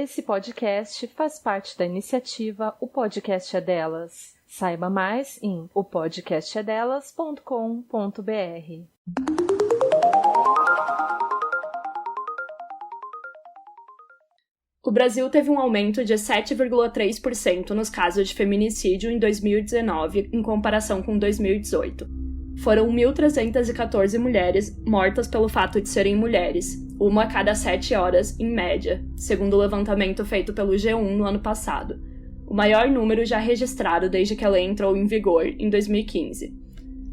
Esse podcast faz parte da iniciativa O Podcast é Delas. Saiba mais em opodcastedelas.com.br. O Brasil teve um aumento de 7,3% nos casos de feminicídio em 2019, em comparação com 2018. Foram 1.314 mulheres mortas pelo fato de serem mulheres, uma a cada 7 horas, em média, segundo o levantamento feito pelo G1 no ano passado. O maior número já registrado desde que a lei entrou em vigor, em 2015.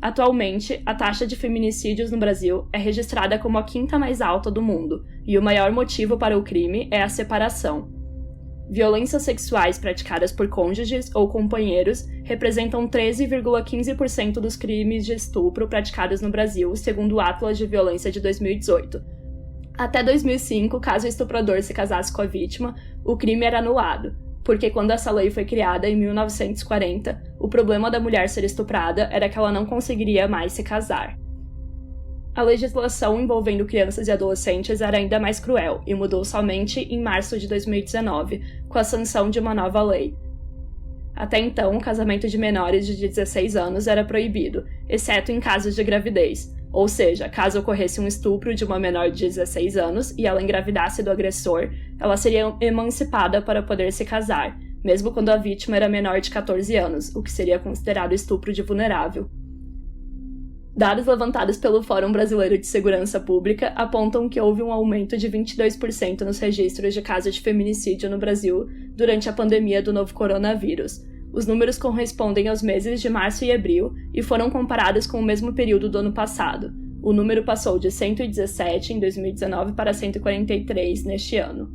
Atualmente, a taxa de feminicídios no Brasil é registrada como a quinta mais alta do mundo, e o maior motivo para o crime é a separação. Violências sexuais praticadas por cônjuges ou companheiros representam 13,15% dos crimes de estupro praticados no Brasil, segundo o Atlas de Violência de 2018. Até 2005, caso o estuprador se casasse com a vítima, o crime era anulado, porque quando essa lei foi criada, em 1940, o problema da mulher ser estuprada era que ela não conseguiria mais se casar. A legislação envolvendo crianças e adolescentes era ainda mais cruel e mudou somente em março de 2019, com a sanção de uma nova lei. Até então, o casamento de menores de 16 anos era proibido, exceto em casos de gravidez, ou seja, caso ocorresse um estupro de uma menor de 16 anos e ela engravidasse do agressor, ela seria emancipada para poder se casar, mesmo quando a vítima era menor de 14 anos, o que seria considerado estupro de vulnerável. Dados levantados pelo Fórum Brasileiro de Segurança Pública apontam que houve um aumento de 22% nos registros de casos de feminicídio no Brasil durante a pandemia do novo coronavírus. Os números correspondem aos meses de março e abril e foram comparados com o mesmo período do ano passado. O número passou de 117 em 2019 para 143 neste ano.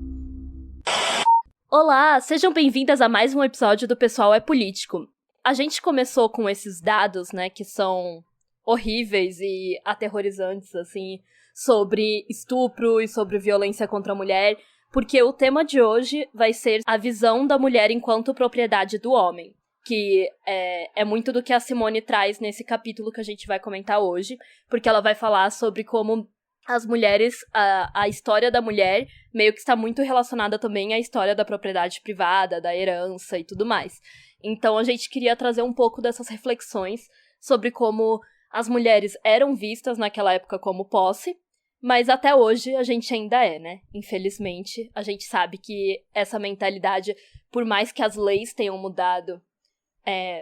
Olá, sejam bem-vindas a mais um episódio do Pessoal é Político. A gente começou com esses dados, né, que são horríveis e aterrorizantes, assim, sobre estupro e sobre violência contra a mulher, porque o tema de hoje vai ser a visão da mulher enquanto propriedade do homem, que é muito do que a Simone traz nesse capítulo que a gente vai comentar hoje, porque ela vai falar sobre como as mulheres, a história da mulher meio que está muito relacionada também à história da propriedade privada, da herança e tudo mais. Então a gente queria trazer um pouco dessas reflexões sobre como as mulheres eram vistas naquela época como posse, mas até hoje a gente ainda é, né? Infelizmente, a gente sabe que essa mentalidade, por mais que as leis tenham mudado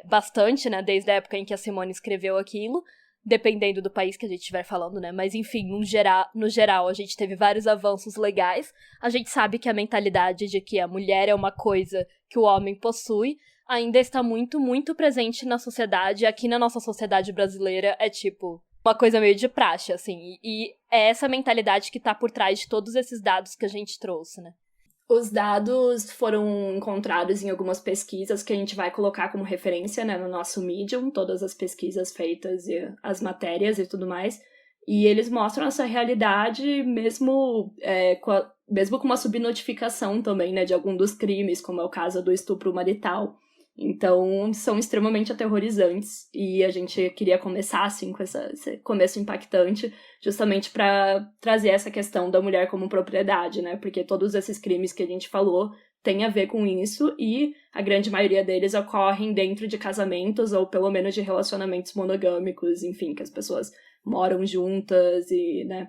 bastante, né? Desde a época em que a Simone escreveu aquilo, dependendo do país que a gente estiver falando, né? Mas enfim, no geral, a gente teve vários avanços legais. A gente sabe que a mentalidade de que a mulher é uma coisa que o homem possui ainda está muito, muito presente na sociedade. Aqui na nossa sociedade brasileira é tipo uma coisa meio de praxe, assim. E é essa mentalidade que tá por trás de todos esses dados que a gente trouxe, né? Os dados foram encontrados em algumas pesquisas que a gente vai colocar como referência, né, no nosso Medium, todas as pesquisas feitas e as matérias e tudo mais. E eles mostram essa realidade mesmo com uma subnotificação também, né, de algum dos crimes, como é o caso do estupro marital. Então, são extremamente aterrorizantes e a gente queria começar, assim, com esse começo impactante, justamente para trazer essa questão da mulher como propriedade, né? Porque todos esses crimes que a gente falou têm a ver com isso e a grande maioria deles ocorrem dentro de casamentos ou pelo menos de relacionamentos monogâmicos, enfim, que as pessoas moram juntas e, né?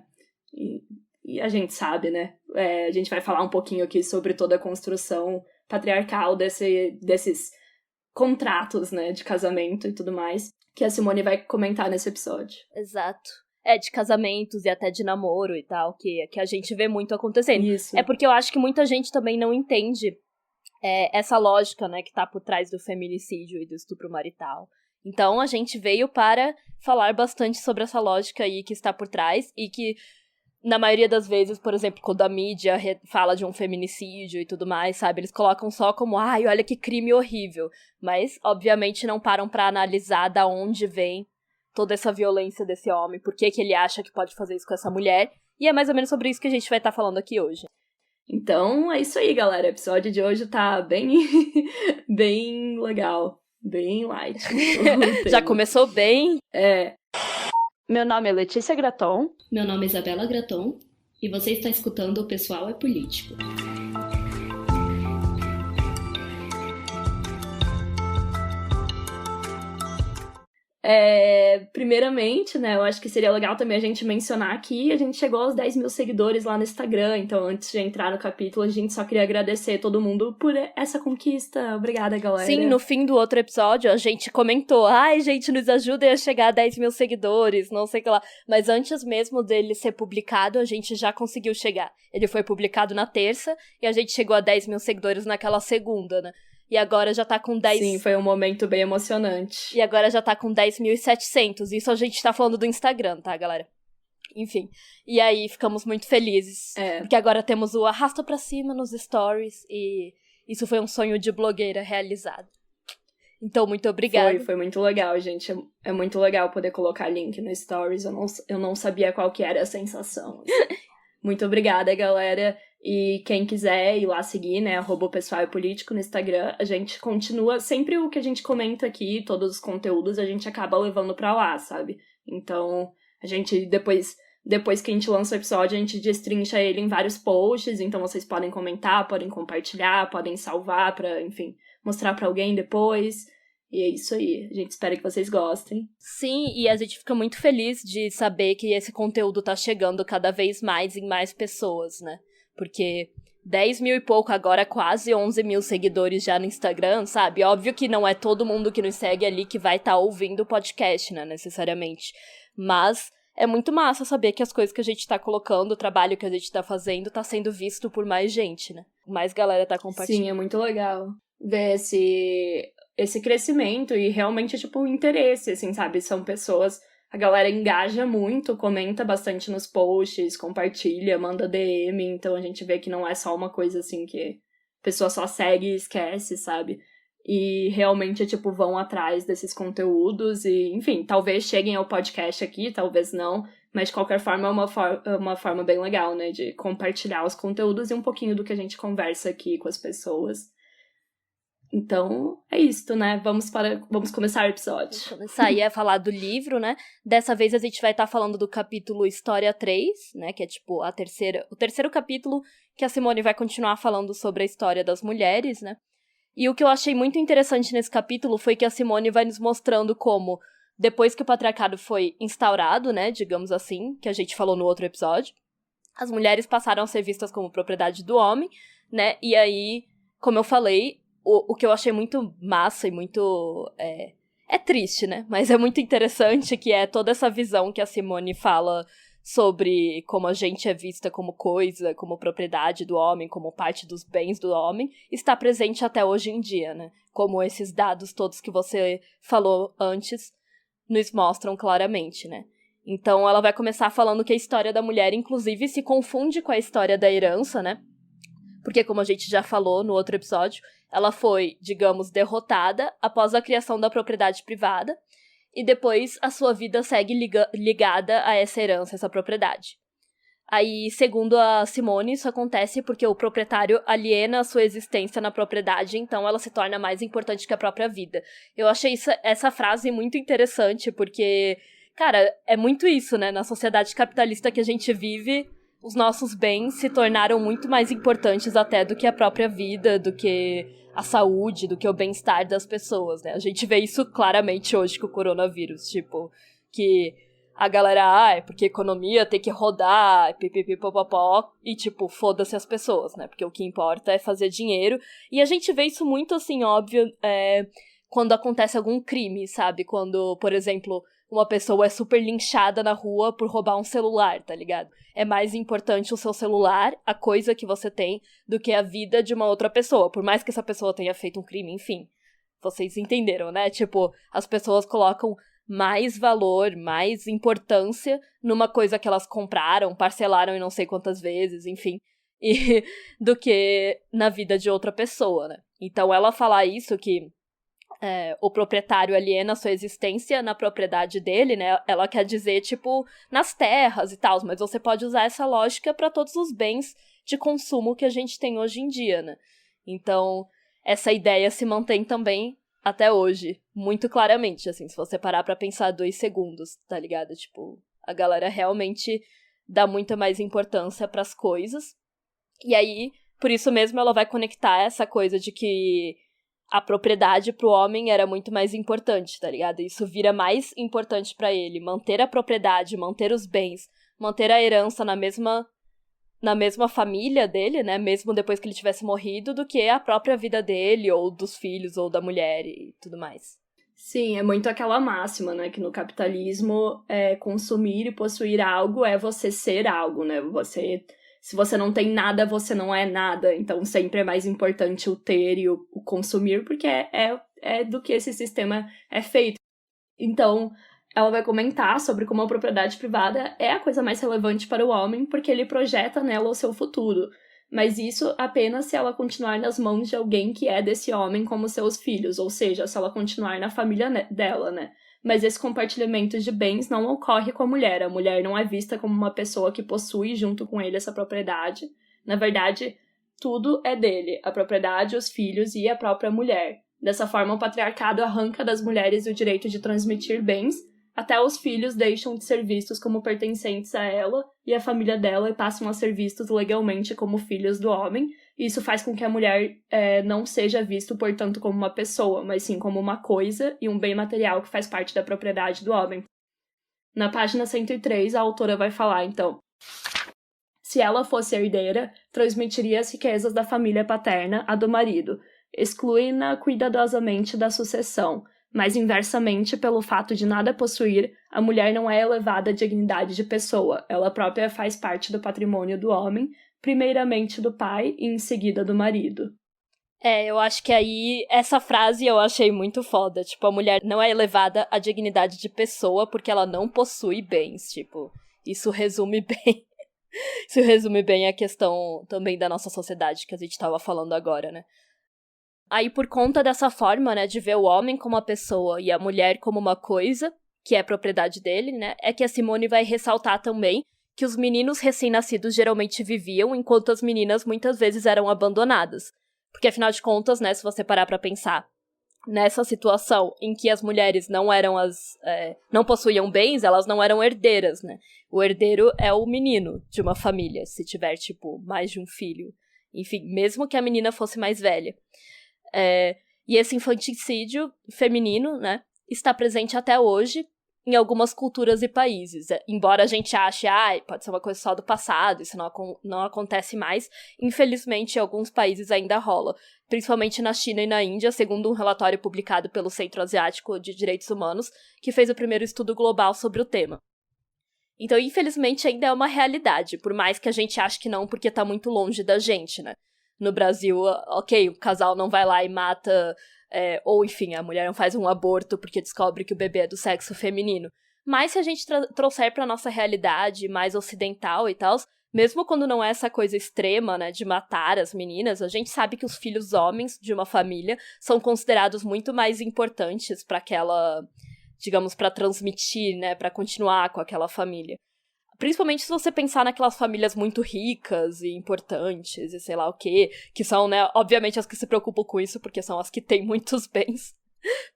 E a gente sabe, né? A gente vai falar um pouquinho aqui sobre toda a construção patriarcal desses contratos, né, de casamento e tudo mais, que a Simone vai comentar nesse episódio. Exato. De casamentos e até de namoro e tal, que a gente vê muito acontecendo. Isso. É porque eu acho que muita gente também não entende essa lógica, né, que tá por trás do feminicídio e do estupro marital. Então a gente veio para falar bastante sobre essa lógica aí que está por trás e que na maioria das vezes, por exemplo, quando a mídia fala de um feminicídio e tudo mais, sabe? Eles colocam só como, ai, olha que crime horrível. Mas, obviamente, não param pra analisar da onde vem toda essa violência desse homem, por que ele acha que pode fazer isso com essa mulher. E é mais ou menos sobre isso que a gente vai estar falando aqui hoje. Então, é isso aí, galera. O episódio de hoje tá bem, bem legal, bem light. Já começou bem. Meu nome é Letícia Graton. Meu nome é Isabela Graton. E você está escutando O Pessoal é Político. Primeiramente, né, eu acho que seria legal também a gente mencionar que a gente chegou aos 10 mil seguidores lá no Instagram, então antes de entrar no capítulo, a gente só queria agradecer todo mundo por essa conquista. Obrigada, galera. Sim, no fim do outro episódio, a gente comentou, ai, gente, nos ajudem a chegar a 10 mil seguidores, não sei o que lá. Mas antes mesmo dele ser publicado, a gente já conseguiu chegar. Ele foi publicado na terça, e a gente chegou a 10 mil seguidores naquela segunda, né? E agora já tá com 10... Sim, foi um momento bem emocionante. E agora já tá com 10.700. Isso a gente tá falando do Instagram, tá, galera? Enfim. E aí, ficamos muito felizes. Porque agora temos o arrasta pra cima nos stories. E isso foi um sonho de blogueira realizado. Então, muito obrigada. Foi muito legal, gente. É muito legal poder colocar link no stories. Eu não sabia qual que era a sensação. Muito obrigada, galera. E quem quiser ir lá seguir, né, @pessoal-é-político no Instagram, a gente continua, sempre o que a gente comenta aqui, todos os conteúdos, a gente acaba levando pra lá, sabe? Então, a gente, depois que a gente lança o episódio, a gente destrincha ele em vários posts, então vocês podem comentar, podem compartilhar, podem salvar pra, enfim, mostrar pra alguém depois. E é isso aí, a gente espera que vocês gostem. Sim, e a gente fica muito feliz de saber que esse conteúdo tá chegando cada vez mais em mais pessoas, né? Porque 10 mil e pouco, agora quase 11 mil seguidores já no Instagram, sabe? Óbvio que não é todo mundo que nos segue ali que vai estar ouvindo o podcast, né, necessariamente. Mas é muito massa saber que as coisas que a gente tá colocando, o trabalho que a gente tá fazendo, tá sendo visto por mais gente, né? Mais galera tá compartilhando. Sim, é muito legal ver esse crescimento e realmente, tipo, o interesse, assim, sabe? São pessoas... A galera engaja muito, comenta bastante nos posts, compartilha, manda DM, então a gente vê que não é só uma coisa assim que a pessoa só segue e esquece, sabe? E realmente, tipo, vão atrás desses conteúdos e, enfim, talvez cheguem ao podcast aqui, talvez não, mas de qualquer forma é uma forma bem legal, né, de compartilhar os conteúdos e um pouquinho do que a gente conversa aqui com as pessoas. Então, é isso, né? Vamos começar o episódio. Vamos começar aí a falar do livro, né? Dessa vez a gente vai estar falando do capítulo História 3, né? Que é tipo o terceiro capítulo que a Simone vai continuar falando sobre a história das mulheres, né? E o que eu achei muito interessante nesse capítulo foi que a Simone vai nos mostrando como, depois que o patriarcado foi instaurado, né? Digamos assim, que a gente falou no outro episódio, as mulheres passaram a ser vistas como propriedade do homem, né? E aí, como eu falei, o que eu achei muito massa e muito... É triste, né? Mas é muito interessante que é toda essa visão que a Simone fala sobre como a gente é vista como coisa, como propriedade do homem, como parte dos bens do homem, está presente até hoje em dia, né? Como esses dados todos que você falou antes nos mostram claramente, né? Então ela vai começar falando que a história da mulher, inclusive, se confunde com a história da herança, né? Porque, como a gente já falou no outro episódio, ela foi, digamos, derrotada após a criação da propriedade privada, e depois a sua vida segue ligada a essa herança, essa propriedade. Aí, segundo a Simone, isso acontece porque o proprietário aliena a sua existência na propriedade, então ela se torna mais importante que a própria vida. Eu achei essa frase muito interessante, porque, cara, é muito isso, né? Na sociedade capitalista que a gente vive, os nossos bens se tornaram muito mais importantes até do que a própria vida, do que a saúde, do que o bem-estar das pessoas, né? A gente vê isso claramente hoje com o coronavírus, tipo, que a galera, é porque a economia tem que rodar, pipipipopopó, e tipo, foda-se as pessoas, né? Porque o que importa é fazer dinheiro. E a gente vê isso muito, assim, óbvio, quando acontece algum crime, sabe? Quando, por exemplo, uma pessoa é super linchada na rua por roubar um celular, tá ligado? É mais importante o seu celular, a coisa que você tem, do que a vida de uma outra pessoa. Por mais que essa pessoa tenha feito um crime, enfim. Vocês entenderam, né? Tipo, as pessoas colocam mais valor, mais importância numa coisa que elas compraram, parcelaram em não sei quantas vezes, enfim, do que na vida de outra pessoa, né? Então ela fala isso, que o proprietário aliena a sua existência na propriedade dele, né? Ela quer dizer, tipo, nas terras e tal, mas você pode usar essa lógica para todos os bens de consumo que a gente tem hoje em dia, né? Então, essa ideia se mantém também até hoje, muito claramente, assim, se você parar pra pensar 2 segundos, tá ligado? Tipo, a galera realmente dá muita mais importância pras coisas, e aí, por isso mesmo, ela vai conectar essa coisa de que a propriedade pro homem era muito mais importante, tá ligado? Isso vira mais importante pra ele, manter a propriedade, manter os bens, manter a herança na mesma família dele, né, mesmo depois que ele tivesse morrido, do que a própria vida dele, ou dos filhos, ou da mulher e tudo mais. Sim, é muito aquela máxima, né, que no capitalismo consumir e possuir algo é você ser algo, né, se você não tem nada, você não é nada, então sempre é mais importante o ter e o consumir, porque é do que esse sistema é feito. Então, ela vai comentar sobre como a propriedade privada é a coisa mais relevante para o homem, porque ele projeta nela o seu futuro. Mas isso apenas se ela continuar nas mãos de alguém que é desse homem como seus filhos, ou seja, se ela continuar na família dela, né? Mas esse compartilhamento de bens não ocorre com a mulher não é vista como uma pessoa que possui junto com ele essa propriedade. Na verdade, tudo é dele, a propriedade, os filhos e a própria mulher. Dessa forma, o patriarcado arranca das mulheres o direito de transmitir bens, até os filhos deixam de ser vistos como pertencentes a ela e a família dela e passam a ser vistos legalmente como filhos do homem. E isso faz com que a mulher não seja vista, portanto, como uma pessoa, mas sim como uma coisa e um bem material que faz parte da propriedade do homem. Na página 103, a autora vai falar, então: se ela fosse herdeira, transmitiria as riquezas da família paterna à do marido, exclui-na cuidadosamente da sucessão. Mas, inversamente, pelo fato de nada possuir, a mulher não é elevada à dignidade de pessoa. Ela própria faz parte do patrimônio do homem, primeiramente do pai e em seguida do marido. Eu acho que aí, essa frase eu achei muito foda. Tipo, a mulher não é elevada à dignidade de pessoa porque ela não possui bens. Tipo, isso resume bem. Isso resume bem a questão também da nossa sociedade que a gente tava falando agora, né? Aí, por conta dessa forma, né, de ver o homem como uma pessoa e a mulher como uma coisa, que é propriedade dele, né, é que a Simone vai ressaltar também que os meninos recém-nascidos geralmente viviam, enquanto as meninas muitas vezes eram abandonadas. Porque, afinal de contas, né, se você parar pra pensar, nessa situação em que as mulheres não possuíam bens, elas não eram herdeiras, né? O herdeiro é o menino de uma família, se tiver, tipo, mais de um filho. Enfim, mesmo que a menina fosse mais velha. E esse infanticídio feminino, né, está presente até hoje em algumas culturas e países. Embora a gente ache, pode ser uma coisa só do passado, isso não acontece mais, infelizmente em alguns países ainda rola, principalmente na China e na Índia, segundo um relatório publicado pelo Centro Asiático de Direitos Humanos, que fez o primeiro estudo global sobre o tema. Então, infelizmente, ainda é uma realidade, por mais que a gente ache que não, porque tá muito longe da gente, né? No Brasil, ok, o casal não vai lá e mata, ou enfim, a mulher não faz um aborto porque descobre que o bebê é do sexo feminino. Mas se a gente trouxer pra nossa realidade mais ocidental e tal, mesmo quando não é essa coisa extrema, né, de matar as meninas, a gente sabe que os filhos homens de uma família são considerados muito mais importantes pra aquela, digamos, pra transmitir, né, pra continuar com aquela família. Principalmente se você pensar naquelas famílias muito ricas e importantes e sei lá o quê, que são, né, obviamente as que se preocupam com isso, porque são as que têm muitos bens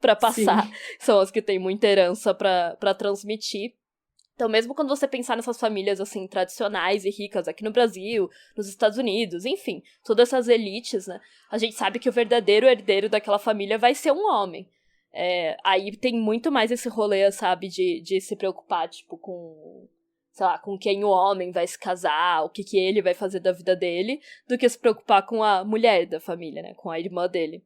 pra passar, sim, são as que têm muita herança pra transmitir. Então, mesmo quando você pensar nessas famílias, assim, tradicionais e ricas aqui no Brasil, nos Estados Unidos, enfim, todas essas elites, né, a gente sabe que o verdadeiro herdeiro daquela família vai ser um homem. Aí tem muito mais esse rolê, sabe, de se preocupar, tipo, com, sei lá, com quem o homem vai se casar, o que ele vai fazer da vida dele, do que se preocupar com a mulher da família, né, com a irmã dele.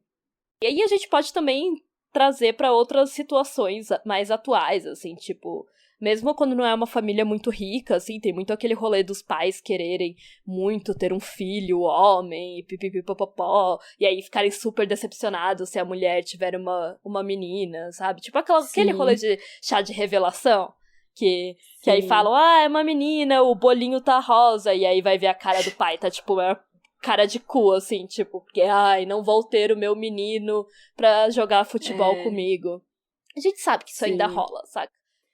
E aí a gente pode também trazer pra outras situações mais atuais, assim, tipo, mesmo quando não é uma família muito rica, assim, tem muito aquele rolê dos pais quererem muito ter um filho, homem, pipipipopopó, e aí ficarem super decepcionados se a mulher tiver uma menina, sabe? Tipo aquele rolê de chá de revelação, que aí falam, é uma menina, o bolinho tá rosa, e aí vai ver a cara do pai, tá tipo, cara de cu, assim, tipo, porque, não vou ter o meu menino pra jogar futebol comigo. A gente sabe que isso ainda rola, saca?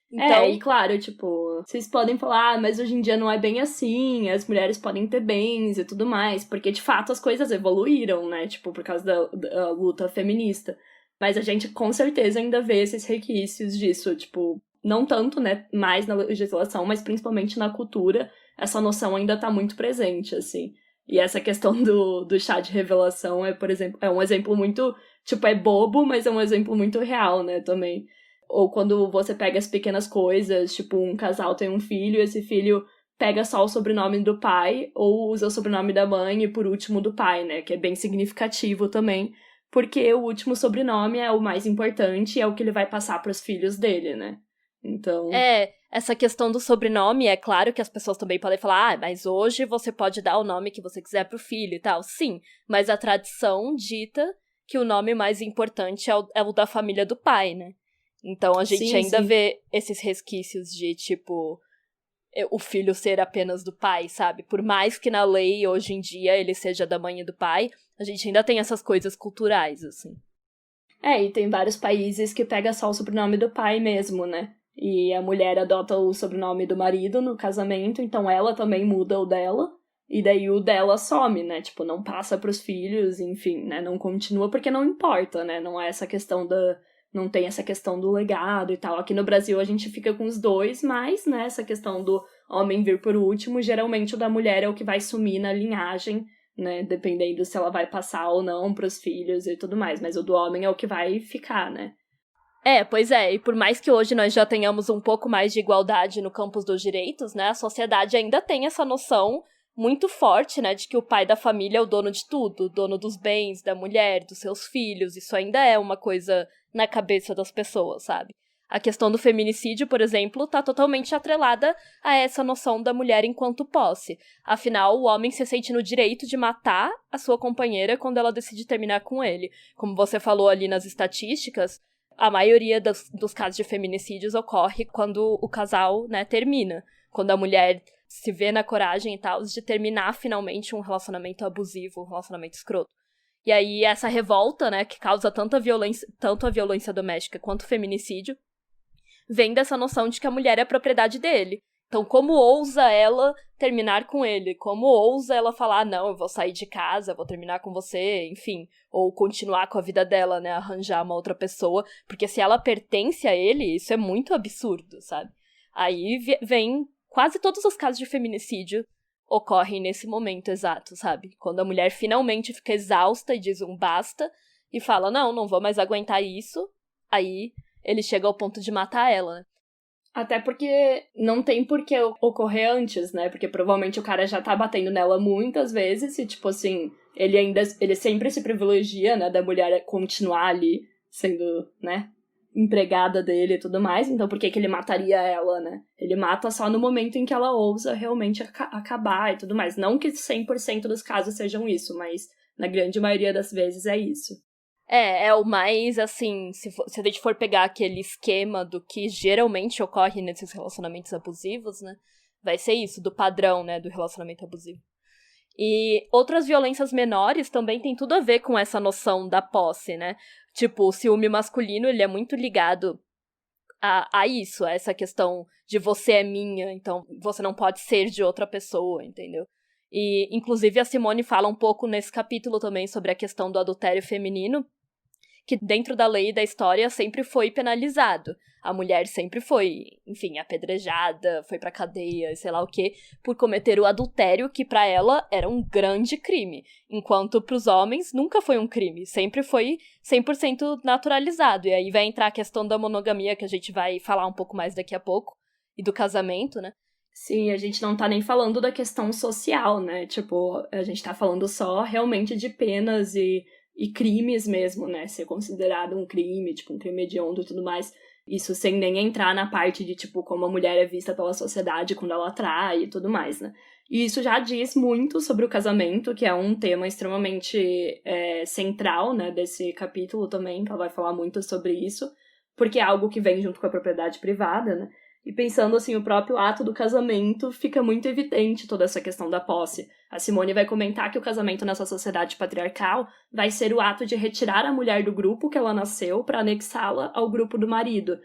Então, e claro, tipo, vocês podem falar, mas hoje em dia não é bem assim, as mulheres podem ter bens e tudo mais, porque de fato as coisas evoluíram, né, tipo, por causa da luta feminista. Mas a gente com certeza ainda vê esses requisitos disso, tipo, não tanto, né, mais na legislação, mas principalmente na cultura, essa noção ainda tá muito presente, assim. E essa questão do chá de revelação por exemplo, é um exemplo muito, tipo, é bobo, mas é um exemplo muito real, né, também. Ou quando você pega as pequenas coisas, tipo, um casal tem um filho, esse filho pega só o sobrenome do pai, ou usa o sobrenome da mãe e, por último, do pai, né, que é bem significativo também, porque o último sobrenome é o mais importante e é o que ele vai passar pros filhos dele, né. Então... Essa questão do sobrenome, é claro que as pessoas também podem falar, mas hoje você pode dar o nome que você quiser pro filho e tal. Sim, mas a tradição dita que o nome mais importante é o da família do pai, né? Então a gente ainda vê esses resquícios de, tipo, o filho ser apenas do pai, sabe? Por mais que na lei, hoje em dia, ele seja da mãe e do pai, a gente ainda tem essas coisas culturais, assim. E tem vários países que pega só o sobrenome do pai mesmo, né? E a mulher adota o sobrenome do marido no casamento, então ela também muda o dela, e daí o dela some, né? Tipo, não passa pros filhos, enfim, né? Não continua porque não importa, né? Não é essa questão não tem essa questão do legado e tal. Aqui no Brasil a gente fica com os dois, mas, né, essa questão do homem vir por último, geralmente o da mulher é o que vai sumir na linhagem, né? Dependendo se ela vai passar ou não pros filhos e tudo mais. Mas o do homem é o que vai ficar, né? Pois é, e por mais que hoje nós já tenhamos um pouco mais de igualdade no campo dos direitos, né, a sociedade ainda tem essa noção muito forte, né, de que o pai da família é o dono de tudo, o dono dos bens, da mulher, dos seus filhos, isso ainda é uma coisa na cabeça das pessoas, sabe? A questão do feminicídio, por exemplo, tá totalmente atrelada a essa noção da mulher enquanto posse. Afinal, o homem se sente no direito de matar a sua companheira quando ela decide terminar com ele. Como você falou ali nas estatísticas, a maioria dos casos de feminicídios ocorre quando o casal, né, termina. Quando a mulher se vê na coragem e tal de terminar finalmente um relacionamento abusivo, um relacionamento escroto. E aí essa revolta, né, que causa tanto a violência doméstica quanto o feminicídio, vem dessa noção de que a mulher é a propriedade dele. Então, como ousa ela terminar com ele? Como ousa ela falar, não, eu vou sair de casa, vou terminar com você, enfim. Ou continuar com a vida dela, né, arranjar uma outra pessoa. Porque se ela pertence a ele, isso é muito absurdo, sabe? Aí vem quase todos os casos de feminicídio ocorrem nesse momento exato, sabe? Quando a mulher finalmente fica exausta e diz um basta e fala, não vou mais aguentar isso, aí ele chega ao ponto de matar ela, né? Até porque não tem por que ocorrer antes, né? Porque provavelmente o cara já tá batendo nela muitas vezes e, tipo assim, ele sempre se privilegia, né? Da mulher continuar ali sendo, né? Empregada dele e tudo mais. Então por que ele mataria ela, né? Ele mata só no momento em que ela ousa realmente acabar e tudo mais. Não que 100% dos casos sejam isso, mas na grande maioria das vezes é isso. É o mais, assim, se a gente for pegar aquele esquema do que geralmente ocorre nesses relacionamentos abusivos, né, vai ser isso, do padrão, né, do relacionamento abusivo. E outras violências menores também tem tudo a ver com essa noção da posse, né, tipo, o ciúme masculino, ele é muito ligado a isso, a essa questão de você é minha, então você não pode ser de outra pessoa, entendeu? E, inclusive, a Simone fala um pouco nesse capítulo também sobre a questão do adultério feminino, que dentro da lei e da história sempre foi penalizado. A mulher sempre foi, enfim, apedrejada, foi pra cadeia, sei lá o quê, por cometer o adultério, que pra ela era um grande crime, enquanto pros homens nunca foi um crime, sempre foi 100% naturalizado. E aí vai entrar a questão da monogamia, que a gente vai falar um pouco mais daqui a pouco, e do casamento, né? Sim, a gente não tá nem falando da questão social, né? Tipo, a gente tá falando só realmente de penas e crimes mesmo, né? Ser considerado um crime, tipo, um crime hediondo e tudo mais. Isso sem nem entrar na parte de, tipo, como a mulher é vista pela sociedade quando ela trai e tudo mais, né? E isso já diz muito sobre o casamento, que é um tema extremamente central, né? Desse capítulo também, que ela vai falar muito sobre isso, porque é algo que vem junto com a propriedade privada, né? E pensando, assim, o próprio ato do casamento, fica muito evidente toda essa questão da posse. A Simone vai comentar que o casamento nessa sociedade patriarcal vai ser o ato de retirar a mulher do grupo que ela nasceu para anexá-la ao grupo do marido.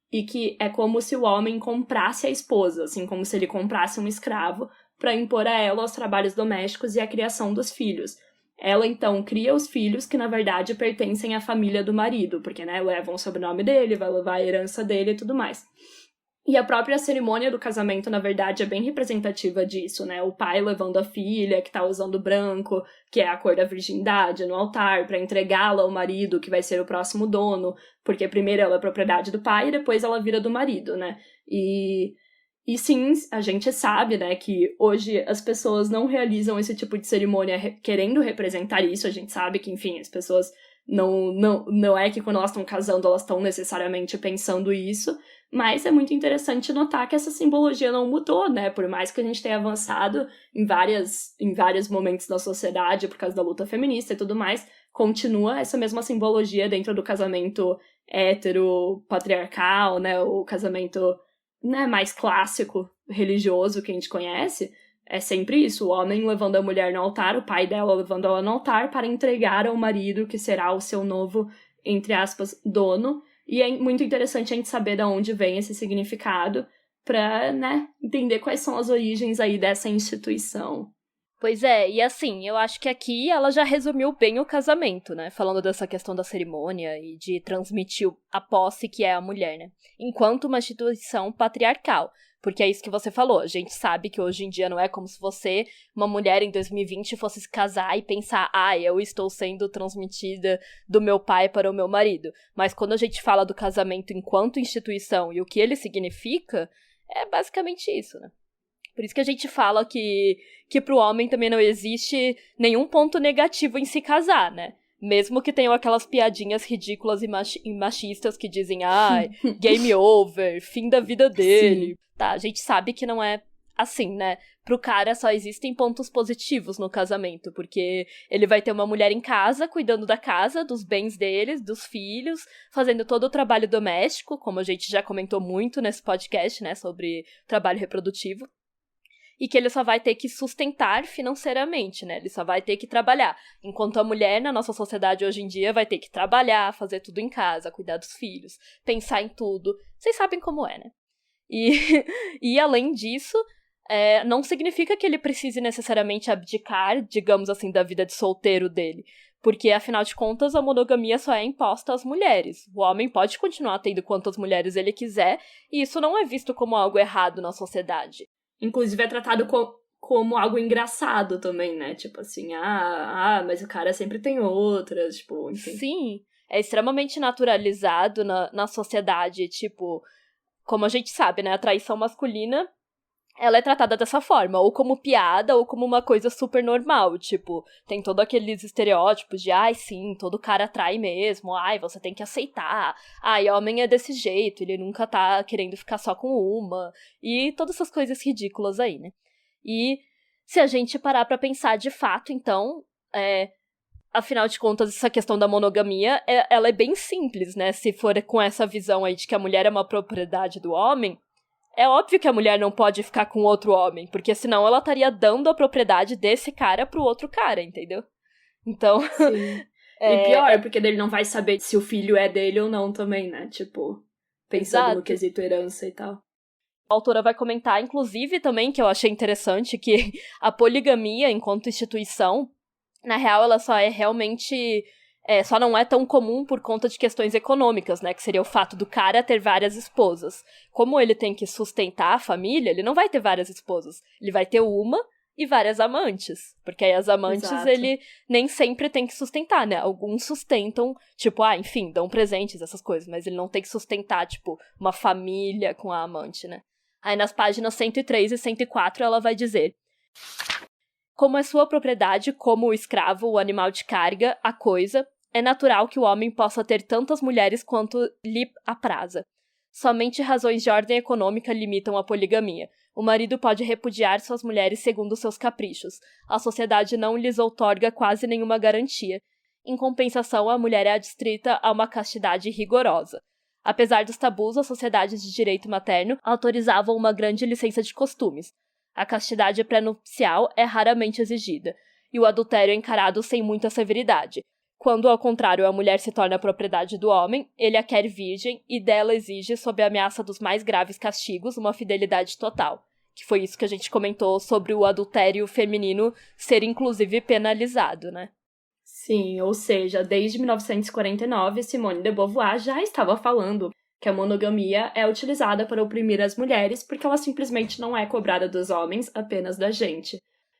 E que é como se o homem comprasse a esposa, assim, como se ele comprasse um escravo para impor a ela os trabalhos domésticos e a criação dos filhos. Ela, então, cria os filhos que, na verdade, pertencem à família do marido, porque, né, levam o sobrenome dele, vai levar a herança dele e tudo mais. E a própria cerimônia do casamento, na verdade, é bem representativa disso, né? O pai levando a filha, que tá usando branco, que é a cor da virgindade, no altar, pra entregá-la ao marido, que vai ser o próximo dono, porque primeiro ela é propriedade do pai e depois ela vira do marido, né? E sim, a gente sabe, né, que hoje as pessoas não realizam esse tipo de cerimônia querendo representar isso. A gente sabe que, enfim, as pessoas não é que quando elas estão casando elas estão necessariamente pensando isso, mas é muito interessante notar que essa simbologia não mudou, né? Por mais que a gente tenha avançado em vários momentos da sociedade por causa da luta feminista e tudo mais, continua essa mesma simbologia dentro do casamento hétero, patriarcal, né? O casamento, né, mais clássico, religioso que a gente conhece. É sempre isso, o homem levando a mulher no altar, o pai dela levando ela no altar para entregar ao marido, que será o seu novo, entre aspas, dono. E é muito interessante a gente saber de onde vem esse significado para, né, entender quais são as origens aí dessa instituição. Pois é, e assim, eu acho que aqui ela já resumiu bem o casamento, né? Falando dessa questão da cerimônia e de transmitir a posse que é a mulher, né? Enquanto uma instituição patriarcal. Porque é isso que você falou, a gente sabe que hoje em dia não é como se você, uma mulher em 2020, fosse se casar e pensar, eu estou sendo transmitida do meu pai para o meu marido. Mas quando a gente fala do casamento enquanto instituição e o que ele significa, é basicamente isso, né? Por isso que a gente fala que pro homem também não existe nenhum ponto negativo em se casar, né? Mesmo que tenham aquelas piadinhas ridículas e machistas que dizem, game over, fim da vida dele. Sim. Tá, a gente sabe que não é assim, né? Pro cara só existem pontos positivos no casamento, porque ele vai ter uma mulher em casa, cuidando da casa, dos bens deles, dos filhos, fazendo todo o trabalho doméstico, como a gente já comentou muito nesse podcast, né? Sobre trabalho reprodutivo. E que ele só vai ter que sustentar financeiramente, né? Ele só vai ter que trabalhar. Enquanto a mulher, na nossa sociedade hoje em dia, vai ter que trabalhar, fazer tudo em casa, cuidar dos filhos, pensar em tudo. Vocês sabem como é, né? E além disso, não significa que ele precise necessariamente abdicar, digamos assim, da vida de solteiro dele. Porque, afinal de contas, a monogamia só é imposta às mulheres. O homem pode continuar tendo quantas mulheres ele quiser, e isso não é visto como algo errado na sociedade. Inclusive é tratado como algo engraçado também, né? Tipo assim, mas o cara sempre tem outras, tipo, enfim. Sim, é extremamente naturalizado na sociedade, tipo, como a gente sabe, né? A traição masculina, ela é tratada dessa forma, ou como piada, ou como uma coisa super normal, tipo, tem todos aqueles estereótipos de, sim, todo cara trai mesmo, você tem que aceitar, homem é desse jeito, ele nunca tá querendo ficar só com uma, e todas essas coisas ridículas aí, né? E se a gente parar pra pensar de fato, então, afinal de contas, essa questão da monogamia, ela é bem simples, né? Se for com essa visão aí de que a mulher é uma propriedade do homem, é óbvio que a mulher não pode ficar com outro homem, porque senão ela estaria dando a propriedade desse cara pro outro cara, entendeu? Então... Sim. E pior, porque ele não vai saber se o filho é dele ou não também, né? Tipo, pensando Exato. No quesito herança e tal. A autora vai comentar, inclusive, também, que eu achei interessante, que a poligamia, enquanto instituição, na real, ela só é realmente... só não é tão comum por conta de questões econômicas, né? Que seria o fato do cara ter várias esposas. Como ele tem que sustentar a família, ele não vai ter várias esposas. Ele vai ter uma e várias amantes. Porque aí as amantes, Exato. Ele nem sempre tem que sustentar, né? Alguns sustentam, tipo, enfim, dão presentes, essas coisas. Mas ele não tem que sustentar, tipo, uma família com a amante, né? Aí nas páginas 103 e 104 ela vai dizer: como é sua propriedade, como o escravo, o animal de carga, a coisa, é natural que o homem possa ter tantas mulheres quanto lhe apraza. Somente razões de ordem econômica limitam a poligamia. O marido pode repudiar suas mulheres segundo seus caprichos. A sociedade não lhes outorga quase nenhuma garantia. Em compensação, a mulher é adstrita a uma castidade rigorosa. Apesar dos tabus, as sociedades de direito materno autorizavam uma grande licença de costumes. A castidade pré-nupcial é raramente exigida, e o adultério é encarado sem muita severidade. Quando, ao contrário, a mulher se torna propriedade do homem, ele a quer virgem e dela exige, sob a ameaça dos mais graves castigos, uma fidelidade total. Que foi isso que a gente comentou sobre o adultério feminino ser, inclusive, penalizado, né? Sim, ou seja, desde 1949, Simone de Beauvoir já estava falando que a monogamia é utilizada para oprimir as mulheres porque ela simplesmente não é cobrada dos homens, apenas da gente.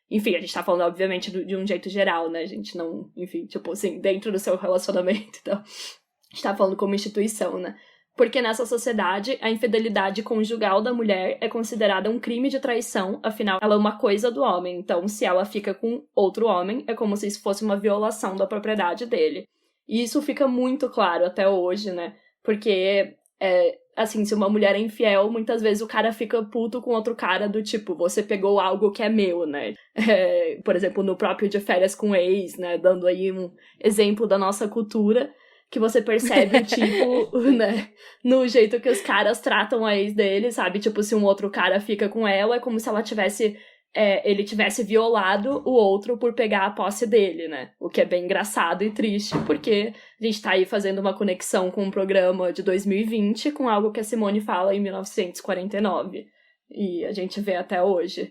Enfim, a gente tá falando, obviamente, de um jeito geral, né? A gente não, enfim, tipo assim, dentro do seu relacionamento, então, a gente tá falando como instituição, né? Porque nessa sociedade, a infidelidade conjugal da mulher é considerada um crime de traição, afinal, ela é uma coisa do homem. Então, se ela fica com outro homem, é como se isso fosse uma violação da propriedade dele. E isso fica muito claro até hoje, né? Porque, assim, se uma mulher é infiel, muitas vezes o cara fica puto com outro cara do tipo, você pegou algo que é meu, né? Por exemplo, no próprio De Férias com Ex, né? Dando aí um exemplo da nossa cultura, que você percebe, tipo, né, no jeito que os caras tratam a ex dele, sabe? Tipo, se um outro cara fica com ela, é como se ela tivesse, ele tivesse violado o outro por pegar a posse dele, né? O que é bem engraçado e triste, porque a gente tá aí fazendo uma conexão com um programa de 2020 com algo que a Simone fala em 1949. E a gente vê até hoje.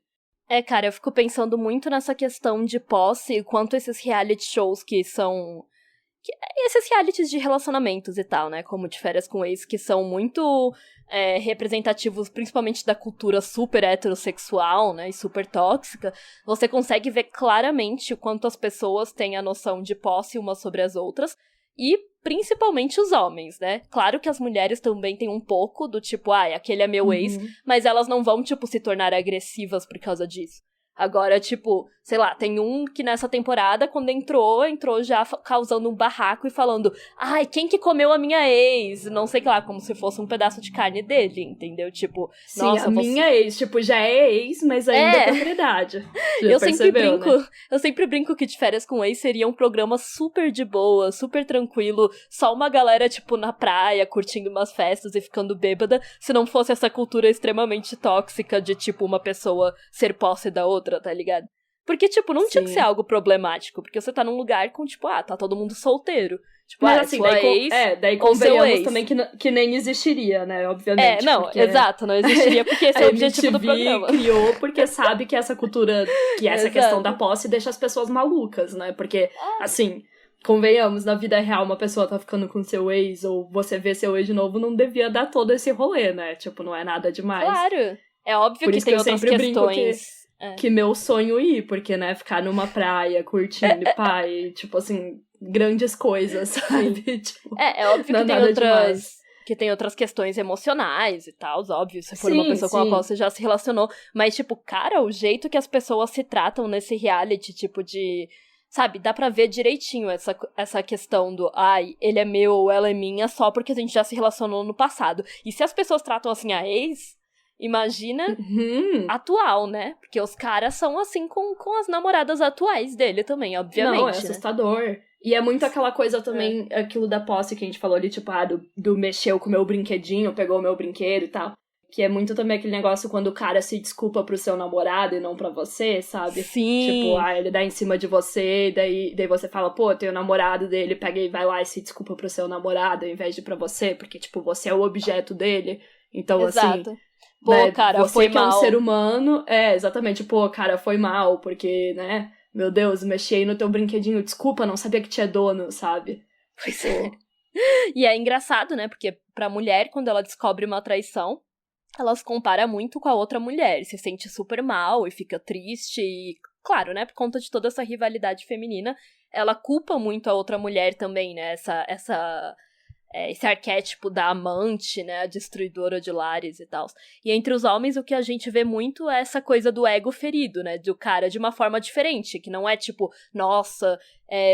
Cara, eu fico pensando muito nessa questão de posse e quanto esses reality shows que são... esses realities de relacionamentos e tal, né? Como De Férias com Ex, que são muito representativos, principalmente da cultura super heterossexual, né? E super tóxica. Você consegue ver claramente o quanto as pessoas têm a noção de posse umas sobre as outras. E principalmente os homens, né? Claro que as mulheres também têm um pouco do tipo, aquele é meu ex, mas elas não vão, tipo, se tornar agressivas por causa disso. Agora, tipo, sei lá, tem um que nessa temporada, quando entrou já causando um barraco e falando, quem que comeu a minha ex? Não sei o que lá, como se fosse um pedaço de carne dele, entendeu? Tipo, sim, nossa, minha ex, tipo, já é ex, mas ainda é propriedade. Eu sempre brinco que De Férias com Ex seria um programa super de boa, super tranquilo, só uma galera, tipo, na praia, curtindo umas festas e ficando bêbada, se não fosse essa cultura extremamente tóxica de, tipo, uma pessoa ser posse da outra, tá ligado? Porque, tipo, não tinha que ser algo problemático, porque você tá num lugar com, tipo, tá todo mundo solteiro. Tipo, mas assim, daí convenhamos também que nem existiria, né, obviamente. Exato, não existiria porque esse é o objetivo do programa. Criou porque sabe que essa cultura, que essa questão da posse deixa as pessoas malucas, né, porque, assim, convenhamos, na vida real uma pessoa tá ficando com seu ex, ou você vê seu ex de novo, não devia dar todo esse rolê, né, tipo, não é nada demais. Claro, é óbvio que tem outras questões... Que meu sonho ir, porque, né, ficar numa praia, curtindo, tipo assim, grandes coisas, sabe? Tipo, é óbvio que tem outras questões emocionais e tal, óbvio, se for uma pessoa com a qual você já se relacionou, mas, tipo, cara, o jeito que as pessoas se tratam nesse reality, tipo, de... Sabe, dá pra ver direitinho essa questão do ele é meu ou ela é minha só porque a gente já se relacionou no passado. E se as pessoas tratam assim a ex... Imagina atual, né? Porque os caras são assim com as namoradas atuais dele também, obviamente. Não, é assustador. E é muito aquela coisa também, aquilo da posse que a gente falou ali, tipo, do mexeu com o meu brinquedinho, pegou o meu brinquedo e tal. Que é muito também aquele negócio quando o cara se desculpa pro seu namorado e não pra você, sabe? Sim. Tipo, ele dá em cima de você, daí você fala, pô, tem o namorado dele, pega e vai lá e se desculpa pro seu namorado ao invés de pra você, porque, tipo, você é o objeto dele. Então, exato. Assim... Pô, né, cara, você foi que mal. É um ser humano, exatamente, pô, cara, foi mal, porque, né, meu Deus, mexi aí no teu brinquedinho, desculpa, não sabia que tinha dono, sabe? Pois é. E é engraçado, né, porque pra mulher, quando ela descobre uma traição, ela se compara muito com a outra mulher, se sente super mal e fica triste, e, claro, né, por conta de toda essa rivalidade feminina, ela culpa muito a outra mulher também, né, esse arquétipo da amante, né, a destruidora de lares e tal. E entre os homens, o que a gente vê muito é essa coisa do ego ferido, né, do cara de uma forma diferente, que não é tipo, nossa,